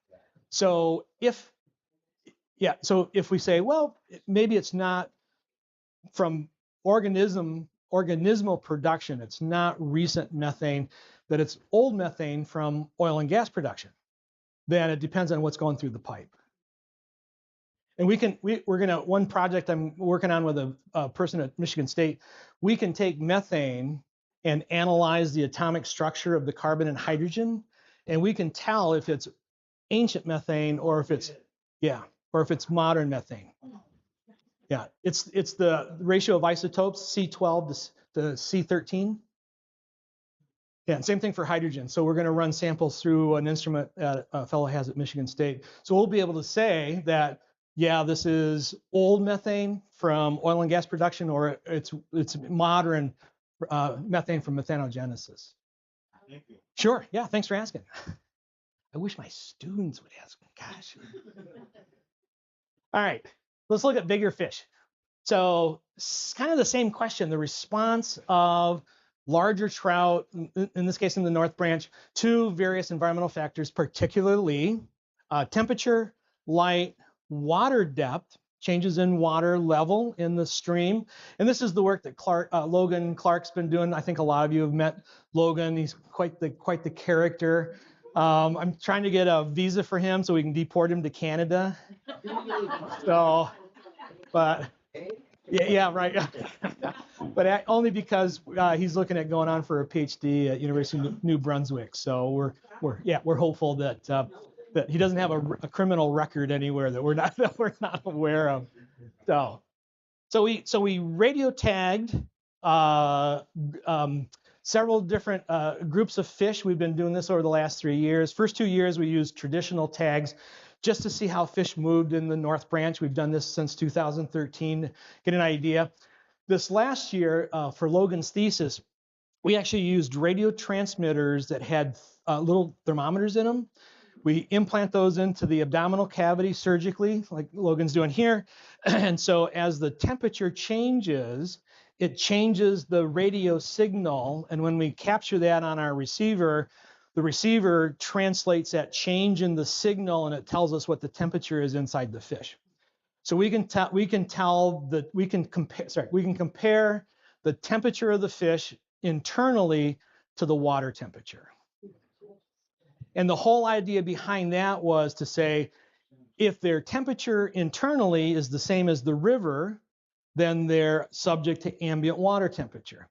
So if we say, well, maybe it's not from organismal production, it's not recent methane, that it's old methane from oil and gas production, then it depends on what's going through the pipe. And one project I'm working on with a person at Michigan State, we can take methane and analyze the atomic structure of the carbon and hydrogen, and we can tell if it's ancient methane or if it's modern methane. Yeah, it's the ratio of isotopes C12 to C13. Yeah, and same thing for hydrogen. So we're going to run samples through an instrument that a fellow has at Michigan State. So we'll be able to say that, yeah, this is old methane from oil and gas production, or it's modern methane from methanogenesis. Thank you. Sure. Yeah. Thanks for asking. I wish my students would ask me. Gosh. All right. let's look at bigger fish. So it's kind of the same question, the response of larger trout, in this case in the North Branch, to various environmental factors, particularly temperature, light, water depth, changes in water level in the stream. And this is the work that Logan Clark's been doing. I think a lot of you have met Logan. He's quite the character. I'm trying to get a visa for him so we can deport him to Canada. So, but yeah, right. But only because he's looking at going on for a PhD at University of New Brunswick. So we're hopeful that that he doesn't have a criminal record anywhere that we're not aware of. So we radio tagged several different groups of fish. We've been doing this over the last 3 years. First 2 years we used traditional tags just to see how fish moved in the North Branch. We've done this since 2013, get an idea. This last year for Logan's thesis, we actually used radio transmitters that had little thermometers in them. We implant those into the abdominal cavity surgically, like Logan's doing here. And so as the temperature changes, it changes the radio signal. And when we capture that on our receiver, the receiver translates that change in the signal and it tells us what the temperature is inside the fish. So we can compare the temperature of the fish internally to the water temperature. And the whole idea behind that was to say, if their temperature internally is the same as the river, then they're subject to ambient water temperature.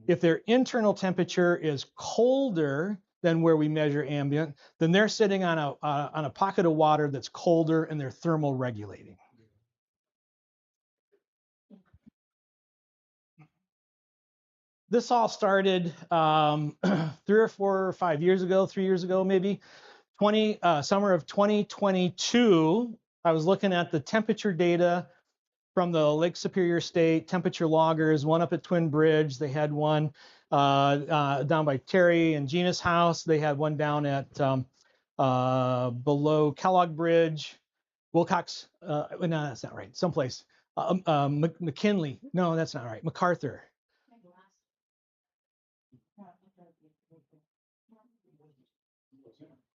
If their internal temperature is colder than where we measure ambient, then they're sitting on a pocket of water that's colder and they're thermal regulating. This all started 3 or 4 or 5 years ago, 3 years ago maybe. Summer of 2022, I was looking at the temperature data from the Lake Superior State temperature loggers, one up at Twin Bridge. They had one down by Terry and Gina's house. They had one down at below Kellogg Bridge, Wilcox. No, that's not right. Someplace. McKinley. No, that's not right. MacArthur.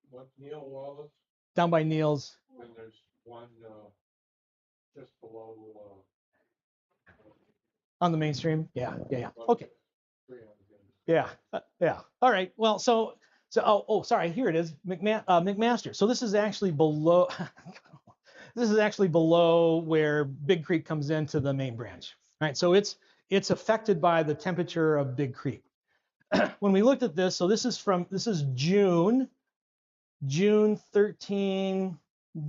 What, Neil Wallace? Down by Neil's. And there's one just below. On the mainstream? Yeah. Okay. Yeah. All right. Well, so sorry. Here it is, McMaster. So this is actually below. This is actually below where Big Creek comes into the main branch. Right. So it's affected by the temperature of Big Creek. When we looked at this, so this is June 13,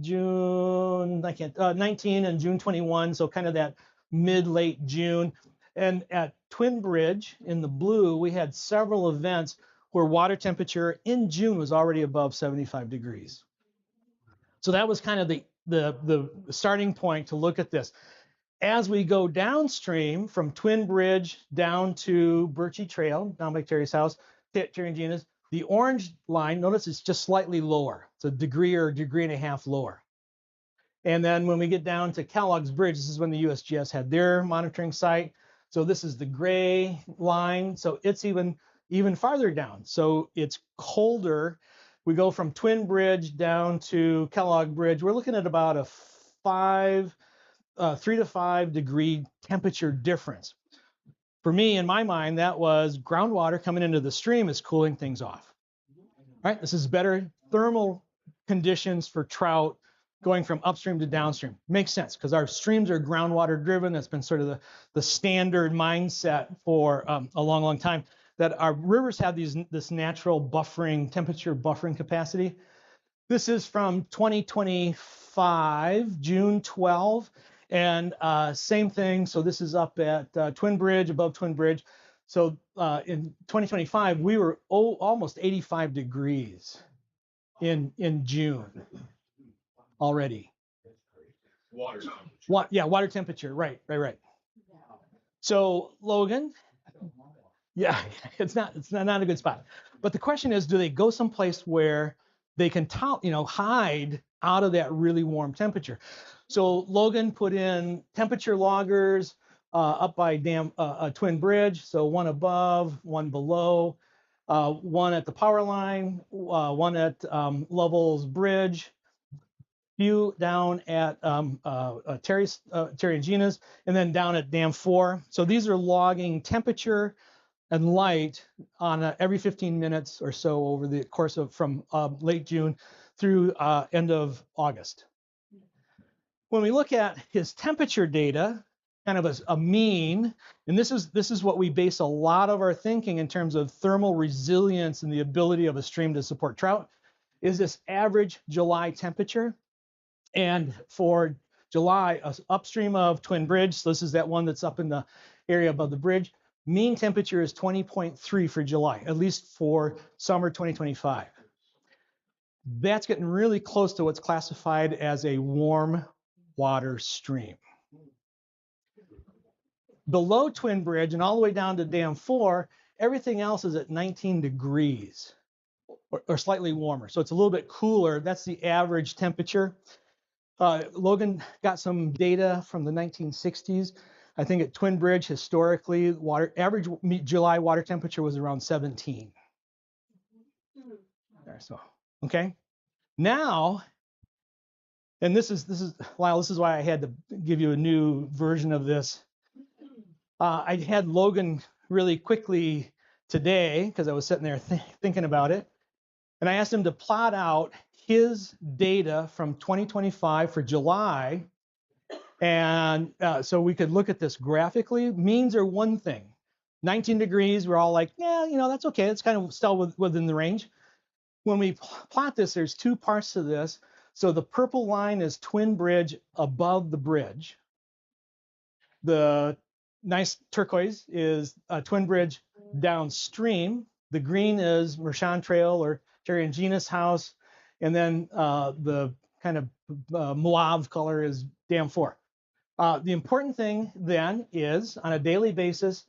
June 19 and June 21. So kind of that mid-late June. And at Twin Bridge in the blue, we had several events where water temperature in June was already above 75 degrees. So that was kind of the starting point to look at this. As we go downstream from Twin Bridge down to Birchie Trail, down by Terry's house, Terry and Gina's, the orange line, notice it's just slightly lower. It's a degree or a degree and a half lower. And then when we get down to Kellogg's Bridge, this is when the USGS had their monitoring site. So this is the gray line. So it's even farther down. So it's colder. We go from Twin Bridge down to Kellogg Bridge. We're looking at about a 3 to 5 degree temperature difference. For me, in my mind, that was groundwater coming into the stream is cooling things off. Right? This is better thermal conditions for trout going from upstream to downstream. Makes sense because our streams are groundwater driven. That's been sort of the standard mindset for a long, long time. That our rivers have this natural buffering, temperature buffering capacity. This is from 2025, June 12. And same thing, so this is up at Twin Bridge, above Twin Bridge. So in 2025, we were almost 85 degrees in June already. Water temperature. Water temperature, right. So Logan, yeah, it's not a good spot. But the question is, do they go someplace where they can hide out of that really warm temperature. So Logan put in temperature loggers up by Twin Bridge, so one above, one below, one at the power line, one at Lovell's Bridge, few down at Terry and Gina's, and then down at Dam 4. So these are logging temperature and light on every 15 minutes or so over the course of from late June through end of August. When we look at his temperature data, kind of a mean, and this is what we base a lot of our thinking in terms of thermal resilience and the ability of a stream to support trout, is this average July temperature. And for July, upstream of Twin Bridge, so this is that one that's up in the area above the bridge, mean temperature is 20.3 for July, at least for summer 2025. That's getting really close to what's classified as a warm water stream. Below Twin Bridge and all the way down to Dam 4, everything else is at 19 degrees or slightly warmer. So it's a little bit cooler. That's the average temperature. Logan got some data from the 1960s. I think at Twin Bridge, historically, average July water temperature was around 17. There, so, okay. Now, and this is Lyle, this is why I had to give you a new version of this. I had Logan really quickly today because I was sitting there thinking about it. And I asked him to plot out his data from 2025 for July. And so we could look at this graphically. Means are one thing. 19 degrees, we're all like, yeah, that's okay. It's kind of still within the range. When we plot this, there's two parts to this. So the purple line is Twin Bridge above the bridge. The nice turquoise is Twin Bridge downstream. The green is Mershon Trail or Terry and Gina's house. And then the kind of mauve color is Dam 4. The important thing then is on a daily basis,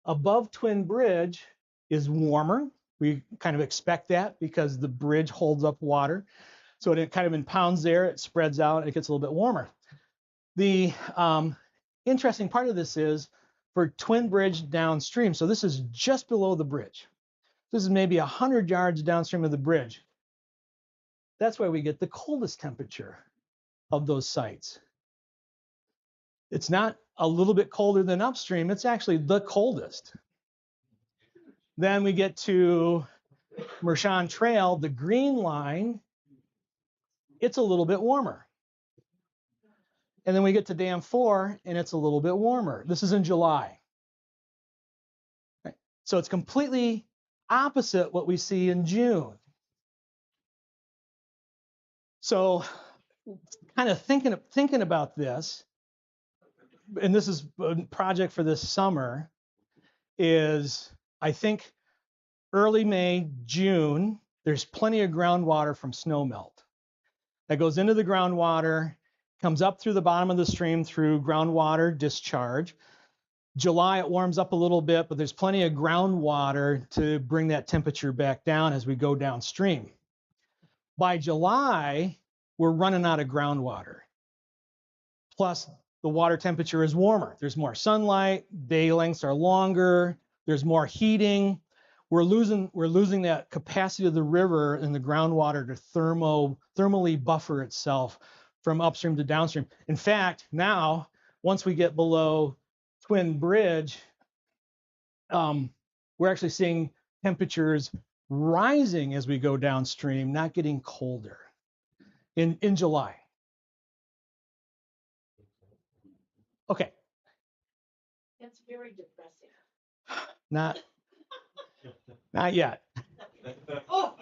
above Twin Bridge is warmer. We kind of expect that because the bridge holds up water. So it kind of in pounds there, it spreads out, it gets a little bit warmer. The interesting part of this is for Twin Bridge downstream. So this is just below the bridge. This is maybe 100 yards downstream of the bridge. That's why we get the coldest temperature of those sites. It's not a little bit colder than upstream, it's actually the coldest. Then we get to Mershon Trail, the green line, it's a little bit warmer. And then we get to Dam 4 and it's a little bit warmer. This is in July. Right. So it's completely opposite what we see in June. So kind of thinking about this, and this is a project for this summer, is I think early May, June, there's plenty of groundwater from snowmelt that goes into the groundwater, comes up through the bottom of the stream through groundwater discharge. July, it warms up a little bit, but there's plenty of groundwater to bring that temperature back down as we go downstream. By July, we're running out of groundwater. Plus, the water temperature is warmer. There's more sunlight, day lengths are longer, there's more heating. We're losing that capacity of the river and the groundwater to thermally buffer itself from upstream to downstream. In fact, now, once we get below Twin Bridge, we're actually seeing temperatures rising as we go downstream, not getting colder in July. Okay. That's very depressing. Not yet. Oh.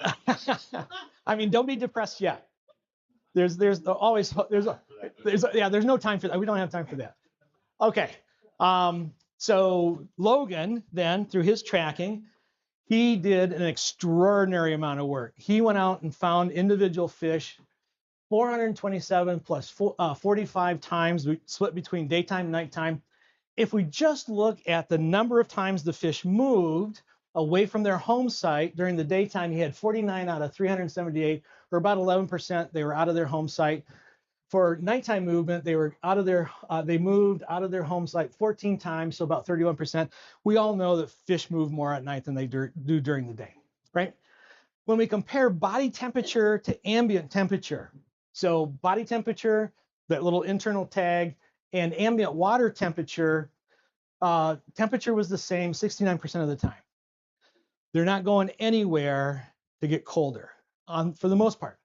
I mean, don't be depressed yet. There's always there's no time for that. We don't have time for that. Okay. So Logan then, through his tracking, he did an extraordinary amount of work. He went out and found individual fish, 427 plus 45 times, we split between daytime and nighttime. If we just look at the number of times the fish moved away from their home site. During the daytime, he had 49 out of 378, or about 11%. They were out of their home site. For nighttime movement, they were out of their, they moved out of their home site 14 times, so about 31%. We all know that fish move more at night than they do during the day, right? When we compare body temperature to ambient temperature, so body temperature, that little internal tag, and ambient water temperature, temperature was the same 69% of the time. They're not going anywhere to get colder, for the most part.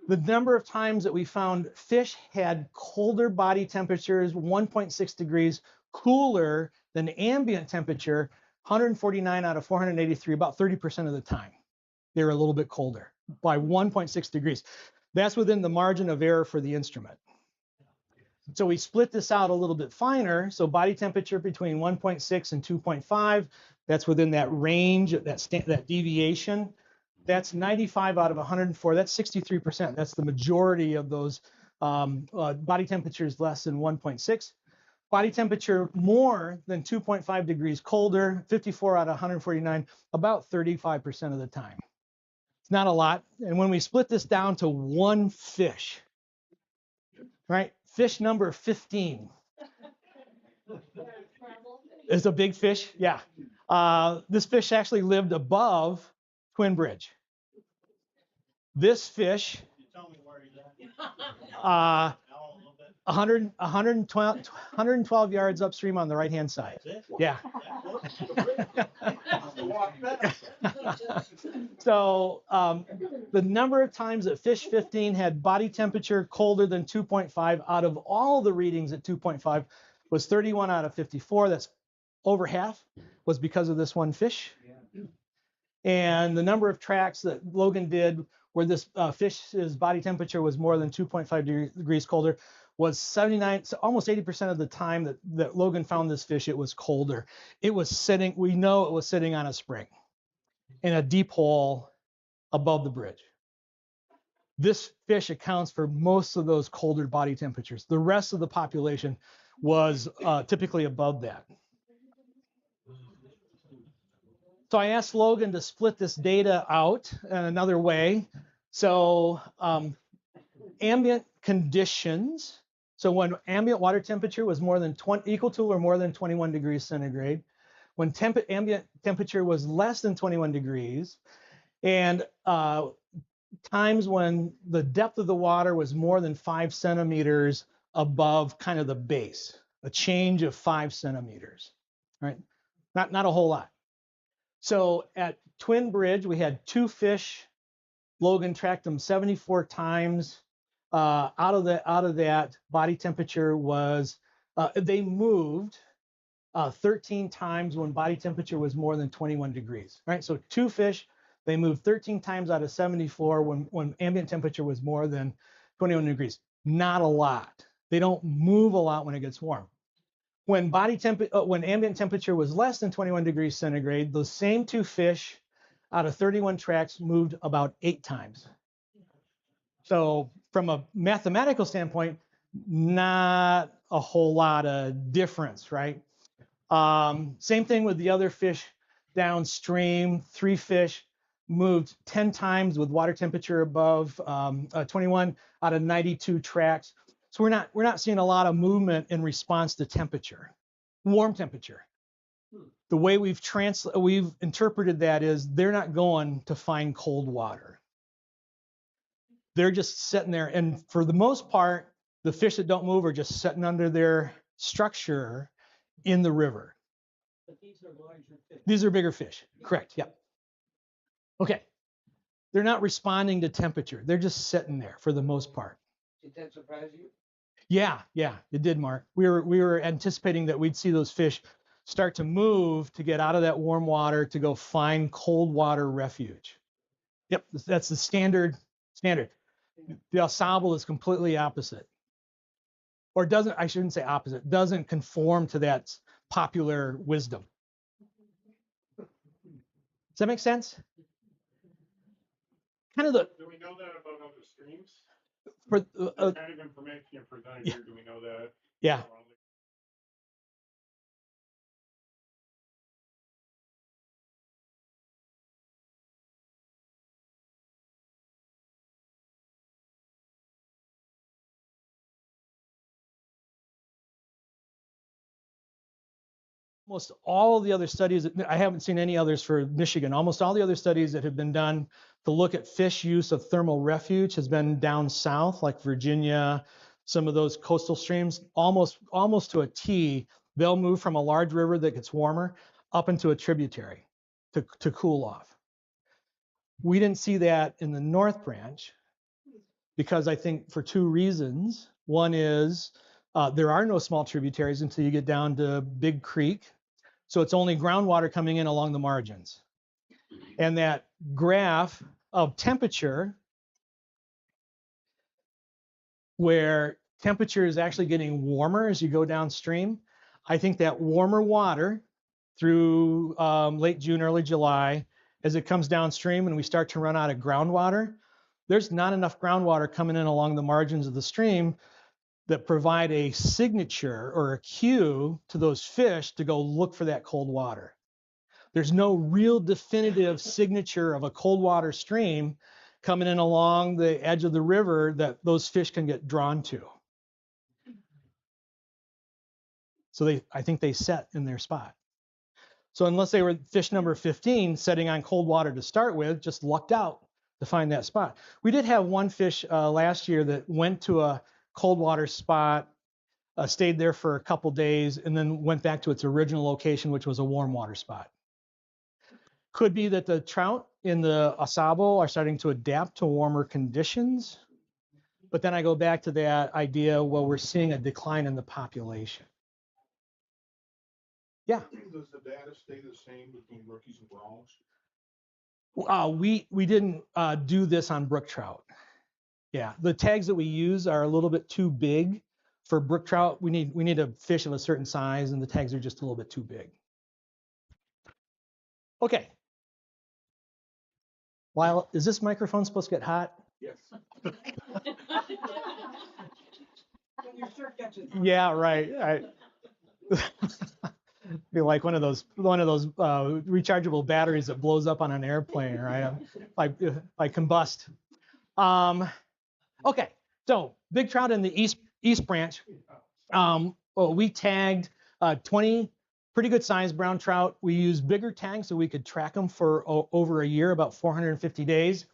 The number of times that we found fish had colder body temperatures, 1.6 degrees cooler than ambient temperature, 149 out of 483, about 30% of the time. They were a little bit colder by 1.6 degrees. That's within the margin of error for the instrument. So we split this out a little bit finer. So body temperature between 1.6 and 2.5, that's within that range, that deviation. That's 95 out of 104. That's 63%. That's the majority of those body temperatures less than 1.6. Body temperature more than 2.5 degrees colder, 54 out of 149, about 35% of the time. It's not a lot. And when we split this down to one fish, right? Fish number 15 is a big fish. Yeah. This fish actually lived above Twin Bridge. This fish, 112 yards upstream on the right-hand side. Yeah. So the number of times that fish 15 had body temperature colder than 2.5 out of all the readings at 2.5 was 31 out of 54. That's over half was because of this one fish. And the number of tracks that Logan did where this fish's body temperature was more than 2.5 degrees colder was 79, so almost 80% of the time that Logan found this fish, it was colder. It was sitting, we know it was sitting on a spring in a deep hole above the bridge. This fish accounts for most of those colder body temperatures. The rest of the population was typically above that. So I asked Logan to split this data out in another way. So ambient conditions. So when ambient water temperature was more than equal to or more than 21 degrees centigrade, when ambient temperature was less than 21 degrees, and times when the depth of the water was more than 5 centimeters above kind of the base, a change of 5 centimeters, right? Not a whole lot. So at Twin Bridge, we had 2 fish. Logan tracked them 74 times. Out of that, body temperature was, they moved 13 times when body temperature was more than 21 degrees, right? So 2 fish, they moved 13 times out of 74 when ambient temperature was more than 21 degrees. Not a lot. They don't move a lot when it gets warm. When when ambient temperature was less than 21 degrees centigrade, those same 2 fish out of 31 tracks moved about 8 times. So from a mathematical standpoint, not a whole lot of difference, right? Same thing with the other fish downstream. 3 fish moved 10 times with water temperature above 21 out of 92 tracks. So we're not seeing a lot of movement in response to temperature, warm temperature. The way we've interpreted that is they're not going to find cold water. They're just sitting there, and for the most part, the fish that don't move are just sitting under their structure in the river. But these are larger fish. These are bigger fish. Correct. Yep. Okay. They're not responding to temperature. They're just sitting there for the most part. Did that surprise you? Yeah, it did, Mark. We were anticipating that we'd see those fish start to move to get out of that warm water to go find cold water refuge. Yep, that's the standard. The ensemble is completely opposite. Or doesn't, I shouldn't say opposite, doesn't conform to that popular wisdom. Does that make sense? Kind of the. Do we know that about other streams? For The kind of information you're presenting here, do we know that? Yeah. Almost all the other studies, I haven't seen any others for Michigan. Almost all the other studies that have been done to look at fish use of thermal refuge has been down south, like Virginia, some of those coastal streams. Almost to a T, they'll move from a large river that gets warmer up into a tributary to cool off. We didn't see that in the North Branch because I think for two reasons. One is there are no small tributaries until you get down to Big Creek. So it's only groundwater coming in along the margins. And that graph of temperature, where temperature is actually getting warmer as you go downstream, I think that warmer water through late June, early July, as it comes downstream and we start to run out of groundwater, there's not enough groundwater coming in along the margins of the stream that provide a signature or a cue to those fish to go look for that cold water. There's no real definitive signature of a cold water stream coming in along the edge of the river that those fish can get drawn to. So I think they set in their spot. So unless they were fish number 15 setting on cold water to start with, just lucked out to find that spot. We did have one fish last year that went to a cold water spot, stayed there for a couple days, and then went back to its original location, which was a warm water spot. Could be that the trout in the Asabo are starting to adapt to warmer conditions. But then I go back to that idea, well, we're seeing a decline in the population. Yeah. Does the data stay the same between rookies and brawls? We didn't do this on brook trout. Yeah, the tags that we use are a little bit too big for brook trout. We need a fish of a certain size, and the tags are just a little bit too big. Okay. Lyle, is this microphone supposed to get hot? Yes. Yeah, right. Be like one of those rechargeable batteries that blows up on an airplane, right? I combust. Okay, so big trout in the East Branch. We tagged 20 pretty good sized brown trout. We used bigger tags so we could track them for over a year, about 450 days.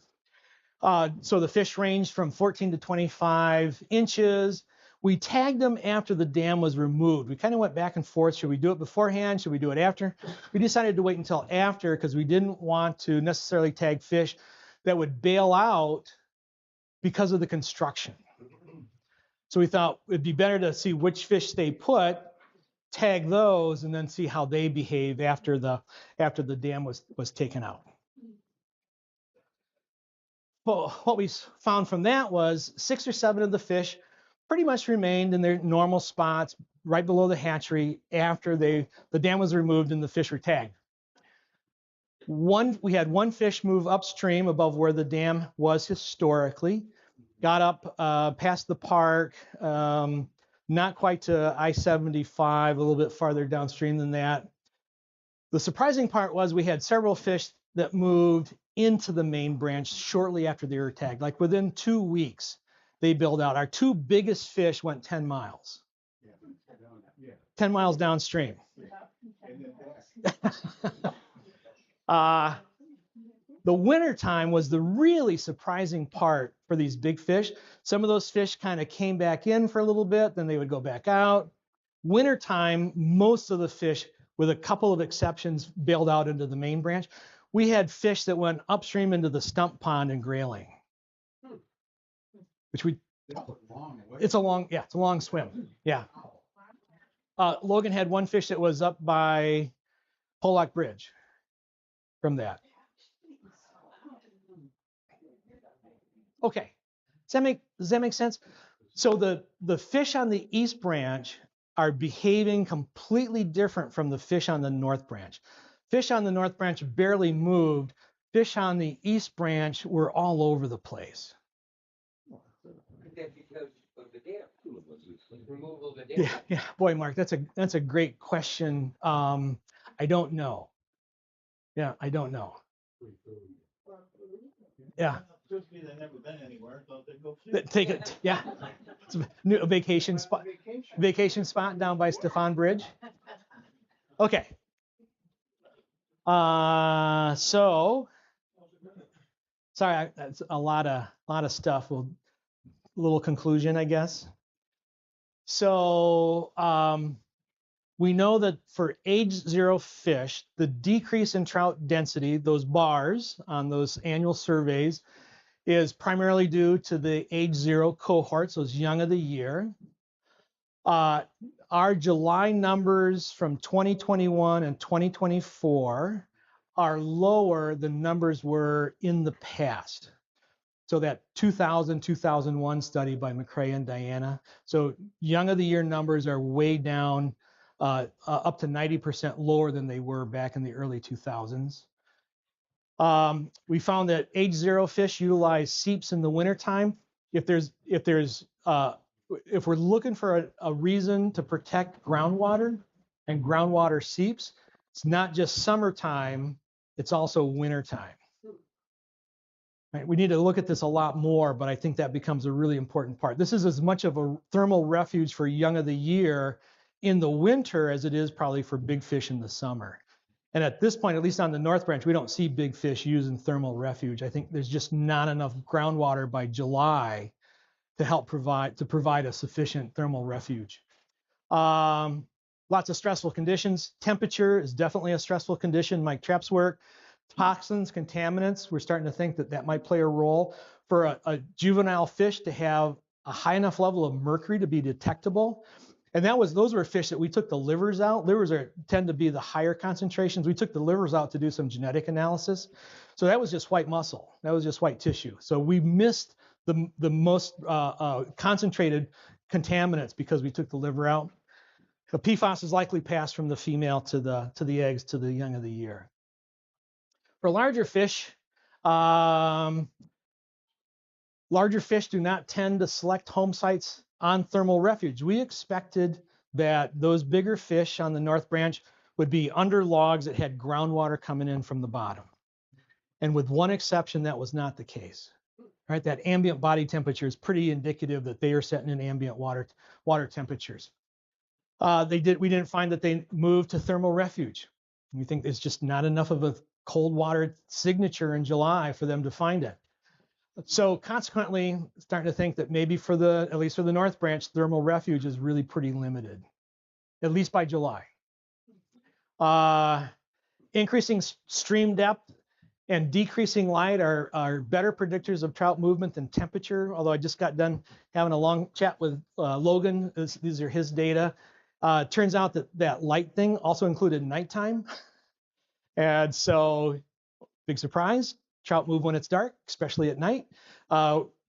So the fish ranged from 14 to 25 inches. We tagged them after the dam was removed. We kind of went back and forth. Should we do it beforehand? Should we do it after? We decided to wait until after because we didn't want to necessarily tag fish that would bail out because of the construction. So we thought it'd be better to see which fish stay put, tag those, and then see how they behave after the dam was taken out. Well, what we found from that was 6 or 7 of the fish pretty much remained in their normal spots right below the hatchery after the dam was removed and the fish were tagged. We had one fish move upstream above where the dam was historically, got up past the park, not quite to I-75, a little bit farther downstream than that. The surprising part was we had several fish that moved into the main branch shortly after they were tagged. Like within 2 weeks, they built out. Our 2 biggest fish went 10 miles. 10 miles downstream. The winter time was the really surprising part for these big fish. Some of those fish kind of came back in for a little bit, then they would go back out. Winter time, most of the fish, with a couple of exceptions, bailed out into the main branch. We had fish that went upstream into the stump pond in Grayling, which it's a long swim. Yeah. Logan had one fish that was up by Pollock Bridge from that. Okay, does that make sense? So the fish on the East Branch are behaving completely different from the fish on the North Branch. Fish on the North Branch barely moved. Fish on the East Branch were all over the place. Yeah, boy, Mark, that's a great question. I don't know. Yeah, I don't know. Yeah. They've never been anywhere, thought they'd go Take it, yeah. It's a vacation spot down by Stefan Bridge. Okay. So sorry, that's a lot of stuff. Well, little conclusion, I guess. So we know that for age 0 fish, the decrease in trout density, those bars on those annual surveys, is primarily due to the age 0 cohorts, those young of the year. Our July numbers from 2021 and 2024 are lower than numbers were in the past. So that 2000-2001 study by McCrae and Diana. So young of the year numbers are way down, up to 90% lower than they were back in the early 2000s. We found that age 0 fish utilize seeps in the wintertime. If we're looking for a reason to protect groundwater and groundwater seeps, it's not just summertime, it's also wintertime. Right? We need to look at this a lot more, but I think that becomes a really important part. This is as much of a thermal refuge for young of the year in the winter as it is probably for big fish in the summer. And at this point, at least on the North Branch, we don't see big fish using thermal refuge. I think there's just not enough groundwater by July to provide a sufficient thermal refuge. Lots of stressful conditions. Temperature is definitely a stressful condition. Mike Trapp's work. Toxins, contaminants, we're starting to think that that might play a role. For a juvenile fish to have a high enough level of mercury to be detectable. And those were fish that we took the livers out. Livers tend to be the higher concentrations. We took the livers out to do some genetic analysis. So that was just white muscle. That was just white tissue. So we missed the most concentrated contaminants because we took the liver out. The PFAS is likely passed from the female to the eggs to the young of the year. For larger fish do not tend to select home sites on thermal refuge. We expected that those bigger fish on the North Branch would be under logs that had groundwater coming in from the bottom. And with one exception, that was not the case. Right? That ambient body temperature is pretty indicative that they are setting in ambient water temperatures. We didn't find that they moved to thermal refuge. We think there's just not enough of a cold water signature in July for them to find it. So consequently, starting to think that maybe at least for the North Branch, thermal refuge is really pretty limited, at least by July. Increasing stream depth and decreasing light are better predictors of trout movement than temperature, although I just got done having a long chat with Logan. These are his data. Turns out that light thing also included nighttime. And so, big surprise, trout move when it's dark, especially at night.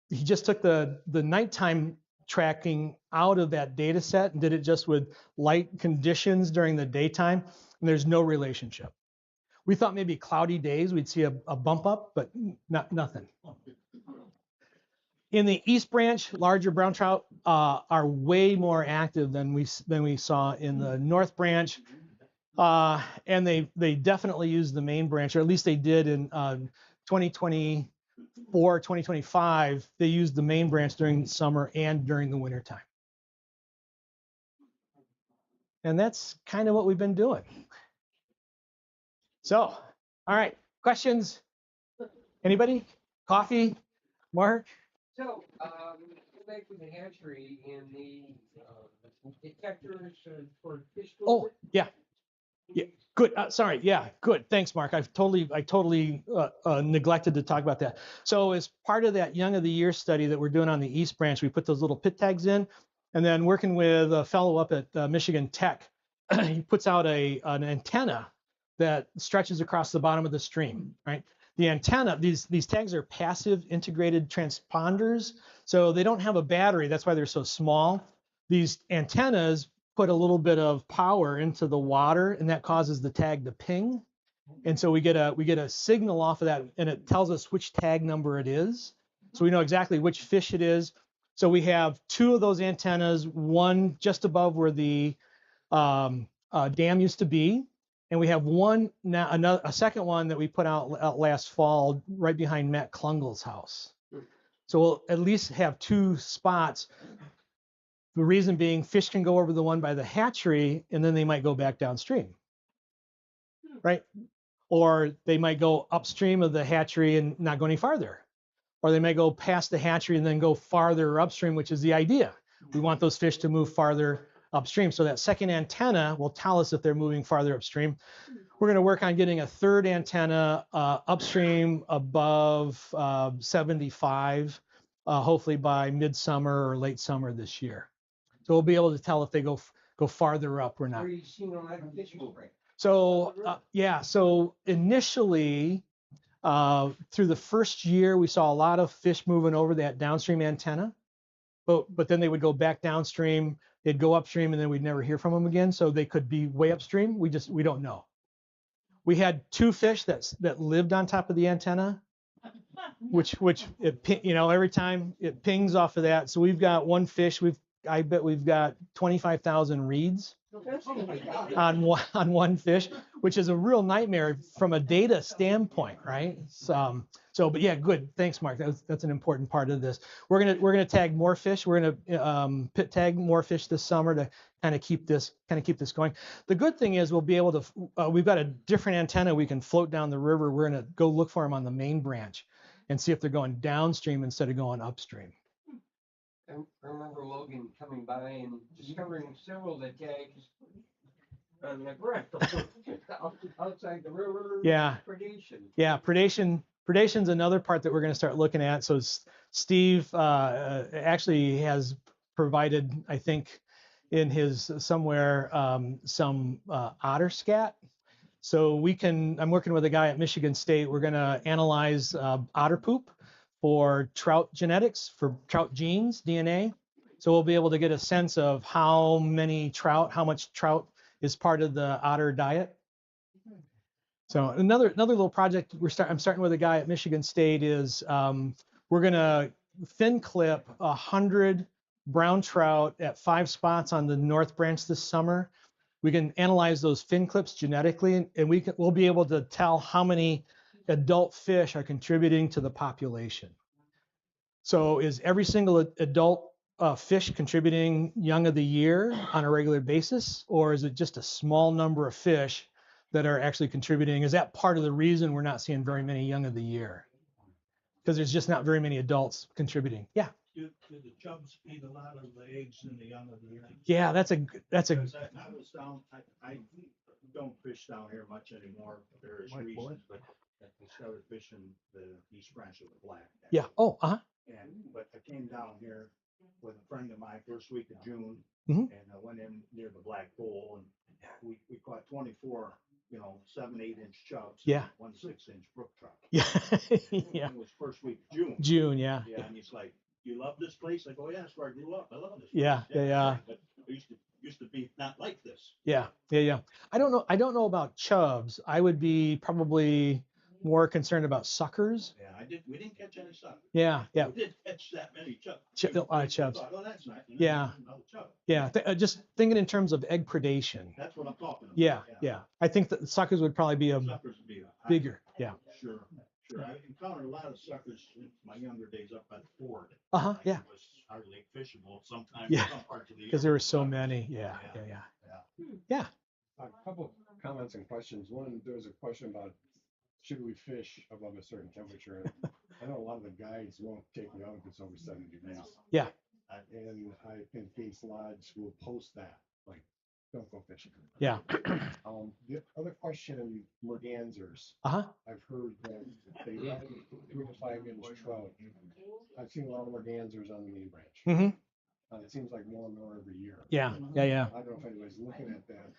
He just took the nighttime tracking out of that data set and did it just with light conditions during the daytime, and there's no relationship. We thought maybe cloudy days we'd see a bump up, but nothing. In the East Branch, larger brown trout are way more active than we saw in the North Branch. And they definitely use the main branch, or at least they did in 2024, 2025. They used the main branch during summer and during the wintertime. And that's kind of what we've been doing. So, all right, questions? Anybody? Coffee? Mark? So, go back to the hatchery and the detectors for fish. Oh, yeah. Yeah, good. Sorry. Yeah, good. Thanks, Mark. I totally neglected to talk about that. So as part of that young of the year study that we're doing on the East Branch, we put those little pit tags in, and then working with a fellow up at Michigan Tech, he puts out an antenna that stretches across the bottom of the stream, right? The antenna, these tags are passive integrated transponders, so they don't have a battery. That's why they're so small. These antennas put a little bit of power into the water, and that causes the tag to ping. And so we get a signal off of that, and it tells us which tag number it is. So we know exactly which fish it is. So we have two of those antennas, one just above where the dam used to be, and we have one now, a second one that we put out last fall right behind Matt Klungel's house. So we'll at least have two spots. The reason being, fish can go over the one by the hatchery, and then they might go back downstream. right? Or they might go upstream of the hatchery and not go any farther. Or they may go past the hatchery and then go farther upstream, which is the idea. We want those fish to move farther upstream. So that second antenna will tell us if they're moving farther upstream. We're going to work on getting a third antenna upstream above 75, hopefully by midsummer or late summer this year. So we'll be able to tell if they go farther up or not. Where are you seeing all that fish moving? So yeah, so initially through the first year, we saw a lot of fish moving over that downstream antenna, but then they would go back downstream, they'd go upstream, and then we'd never hear from them again. So they could be way upstream. We don't know. We had 2 fish that lived on top of the antenna, which it, you know, every time it pings off of that. So we've got 1 fish. I bet we've got 25,000 reads on 1 fish, which is a real nightmare from a data standpoint, right? But yeah, good. Thanks, Mark. That's an important part of this. We're gonna tag more fish. We're gonna pit tag more fish this summer to kind of keep this going. The good thing is we'll be able to. We've got a different antenna we can float down the river. We're gonna go look for them on the main branch and see if they're going downstream instead of going upstream. I remember Logan coming by and discovering several that tags on the ground outside the river. Yeah. Predation. Yeah, predation's another part that we're going to start looking at. So Steve actually has provided, I think, in his somewhere some otter scat. So I'm working with a guy at Michigan State. We're going to analyze otter poop for trout genetics, for trout genes, DNA. So we'll be able to get a sense of how much trout is part of the otter diet. So another little project I'm starting with a guy at Michigan State is we're going to fin clip 100 brown trout at 5 spots on the North Branch this summer. We can analyze those fin clips genetically, and we'll be able to tell how many adult fish are contributing to the population. So is every single adult fish contributing young of the year on a regular basis, or is it just a small number of fish that are actually contributing? Is that part of the reason we're not seeing very many young of the year? Because there's just not very many adults contributing. Yeah. Do the chubs eat a lot of the eggs in the young of the year? Yeah, that's a. Because I was down, I don't fish down here much anymore for various reasons, but I started fishing the East Branch of the Black. Yeah. Oh, But I came down here with a friend of mine first week of June, Mhm. and I went in near the Black Bowl, and we caught 24, 7-8 inch chubs. Yeah. 1 6-inch brook trout. Yeah. Yeah. It was first week of June. June. Yeah. Yeah, and he's like, "You love this place?" I go, "Yeah, that's where I grew up. I love this place." Yeah. Yeah. But it used to be not like this. Yeah. I don't know about chubs. I would be probably more concerned about suckers. Yeah, we didn't catch any suckers. Yeah. We did catch that many chubs. A lot of chubs. Oh, that's nice. Yeah. Another chub. Yeah. Just thinking in terms of egg predation. That's what I'm talking about. Yeah. I think that suckers would probably be Suckers would be bigger. Yeah. Sure. I encountered a lot of suckers in my younger days up at the ford. Yeah. It was hardly fishable sometimes. Yeah. Some parts of the Because there were so many. Yeah. A couple of comments and questions. One, there was a question about should we fish above a certain temperature? I know a lot of the guides won't take me out if it's over 70 degrees. Yeah. And I think Case Lodge will post that, like, don't go fishing. Yeah. The other question, mergansers. I've heard that they run 3 to 5 inch trout. I've seen a lot of mergansers on the main branch. Mm-hmm. It seems like more and more every year. Yeah. I don't know if anybody's looking at that.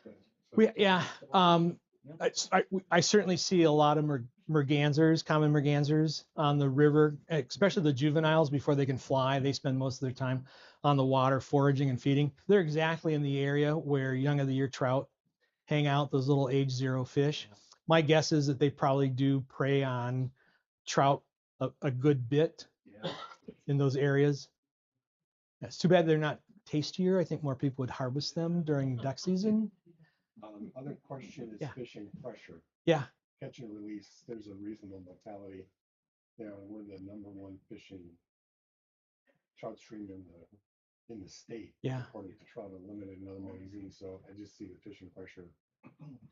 I certainly see a lot of mergansers, common mergansers on the river, especially the juveniles before they can fly. They spend most of their time on the water foraging and feeding. They're exactly in the area where young of the year trout hang out, those little age 0 fish. My guess is that they probably do prey on trout a good bit in those areas. It's too bad they're not tastier. I think more people would harvest them during duck season. Other question is fishing pressure. Yeah. Catch and release, there's a reasonable mortality. We're the #1 fishing trout stream in the state. Yeah. According to Trout Unlimited and other magazines. So I just see the fishing pressure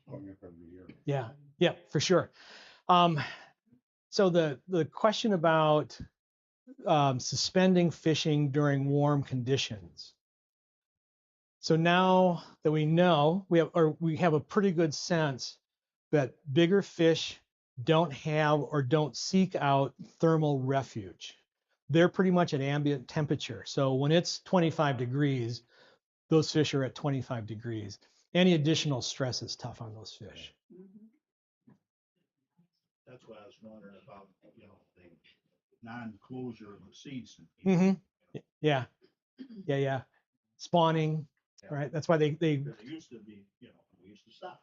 Going up every year. Yeah, yeah, for sure. So the question about suspending fishing during warm conditions. So now that we know, we have a pretty good sense that bigger fish don't have or don't seek out thermal refuge. They're pretty much at ambient temperature. So when it's 25 degrees, those fish are at 25 degrees. Any additional stress is tough on those fish. That's why I was wondering about, the non-closure of the season. Yeah, yeah. Spawning, right? That's why they used to be, we used to stop.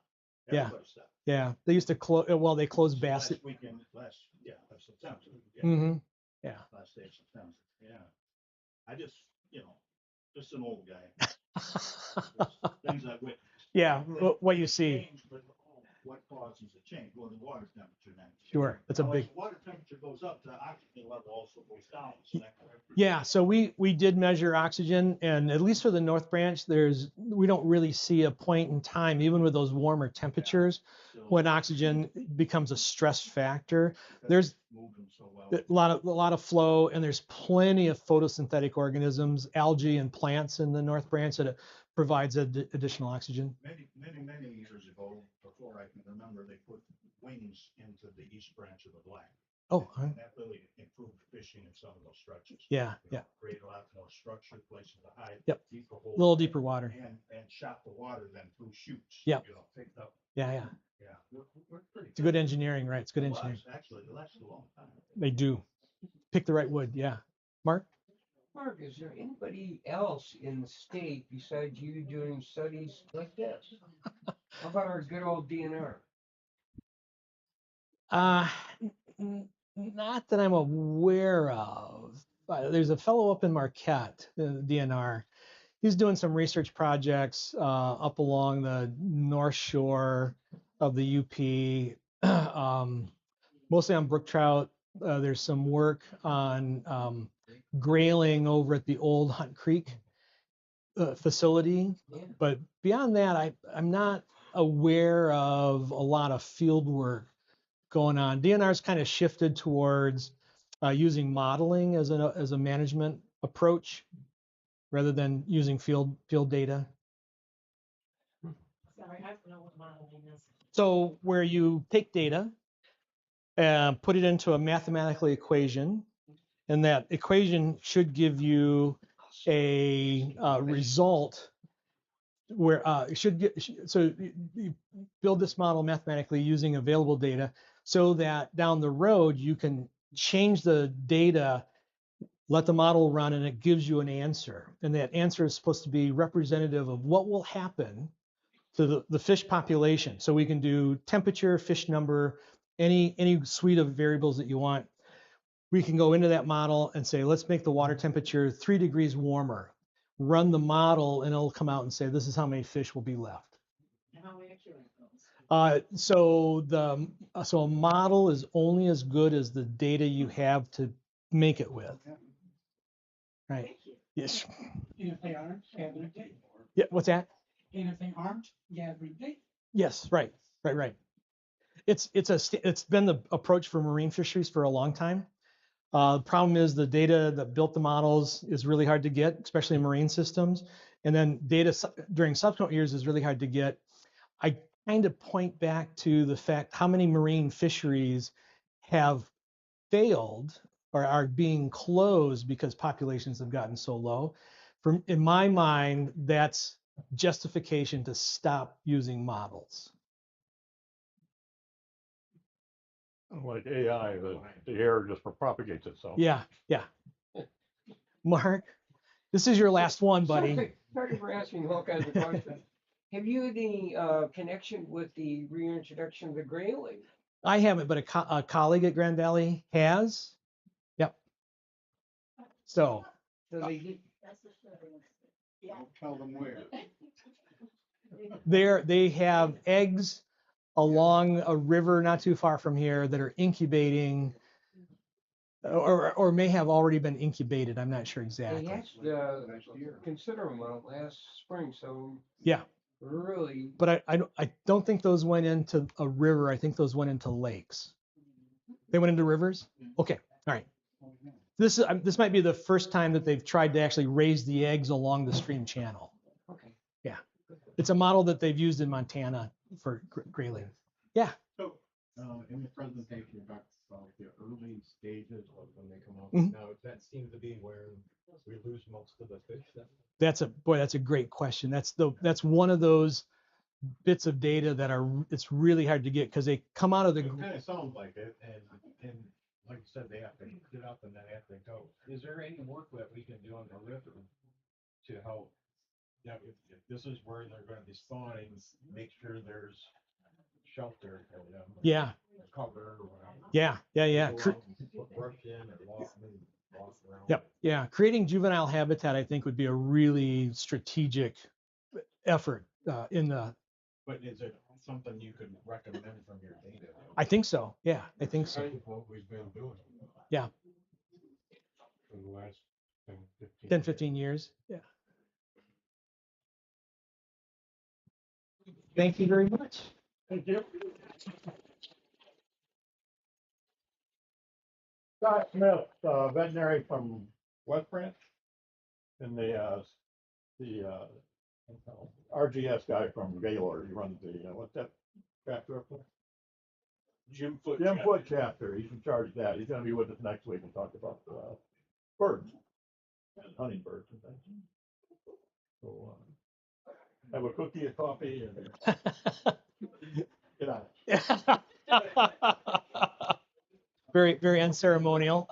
Yeah. Everybody stopped. Yeah, they used to close. Well, they closed Last Bassett. weekend, last September. Yeah. Last day of September. Yeah. I just, just an old guy. Things I witnessed. Yeah, what you see. Change, but what causes a change? Well, the water temperature now. Sure, that's a Now, big. as the water temperature goes up, the oxygen level also goes down. So that Yeah, so we did measure oxygen, and at least for the North Branch, we don't really see a point in time, even with those warmer temperatures, when oxygen becomes a stress factor. There's a lot of flow, and there's plenty of photosynthetic organisms, algae and plants in the North Branch that provides additional oxygen. Many years ago, before I can remember, they put wings into the East Branch of the Black. Oh, and that really improved fishing in some of those stretches. Yeah. Create a lot more structure, places to hide. Yep. Deeper A little deeper water. And shot the water then through chutes. Yep. Picked up. Yeah. We're pretty. It's good engineering, right? It's good engineering. Actually, it lasts a long time. They do. Pick the right wood. Yeah. Mark, is there anybody else in the state besides you doing studies like this? How about our good old DNR? Not that I'm aware of. There's a fellow up in Marquette, the DNR. He's doing some research projects up along the north shore of the UP, mostly on brook trout. There's some work on grayling over at the old Hunt Creek facility. But beyond that, I'm not aware of a lot of field work going on. DNR's kind of shifted towards using modeling as a management approach rather than using field data. Sorry, I don't know what modeling is. So where you take data and put it into a mathematical equation, and that equation should give you a result where it should get, so you build this model mathematically using available data so that down the road you can change the data, let the model run, and it gives you an answer. And that answer is supposed to be representative of what will happen to the fish population. So we can do temperature, fish number, any suite of variables that you want. We can go into that model and say, let's make the water temperature 3 degrees warmer. Run the model, and it'll come out and say, this is how many fish will be left. How accurate those? So a model is only as good as the data you have to make it with. Right. Yes. And if they aren't, gathering data. Yeah. What's that? And if they aren't, gathering data. Yes. Right. It's been the approach for marine fisheries for a long time. The problem is the data that built the models is really hard to get, especially in marine systems. And then data during subsequent years is really hard to get. I kind of point back to the fact how many marine fisheries have failed or are being closed because populations have gotten so low. In my mind, that's justification to stop using models. Like AI, the error just propagates itself. Yeah. Mark, this is your last one, buddy. Sorry for asking all kinds of questions. Have you any connection with the reintroduction of the grayling? I haven't, but a colleague at Grand Valley has. Yep. So. They Don't tell them where. They have eggs along a river not too far from here that are incubating or may have already been incubated. I'm not sure exactly. hatched a considerable amount last spring, so yeah. Really? But I don't think those went into a river. I think those went into lakes. They went into rivers? Okay, all right. This might be the first time that they've tried to actually raise the eggs along the stream channel. Okay. Yeah. It's a model that they've used in Montana for grayling. Yeah. So, in the presentation, you talked about the early stages of when they come out. Mhm. Now, that seems to be where we lose most of the fish then? That's a great question. That's one of those bits of data that it's really hard to get because they come out of the. It kind of sounds like it, and like you said, they have to get up and then they have to go. Is there any work that we can do on the river to help? Yeah, if this is where they're going to be spawning, make sure there's shelter for them. Yeah. Cover or whatever. Yeah. Put brush in and walk around. Yep. Yeah. Creating juvenile habitat, I think, would be a really strategic effort in the. But is it something you could recommend from your data? I think so. Yeah, I think so. Kind of what we've been doing. Yeah. For the last 10, 15 years. Yeah. Thank you very much. Thank you. Scott Smith, veterinary from West Branch, and the RGS guy from Gaylord. He runs the what's that chapter up there? Jim Foot. Jim Foot chapter. He's in charge of that. He's going to be with us next week and talk about birds and hunting birds and things. So have a cookie, a coffee, and get on. Very, very unceremonial.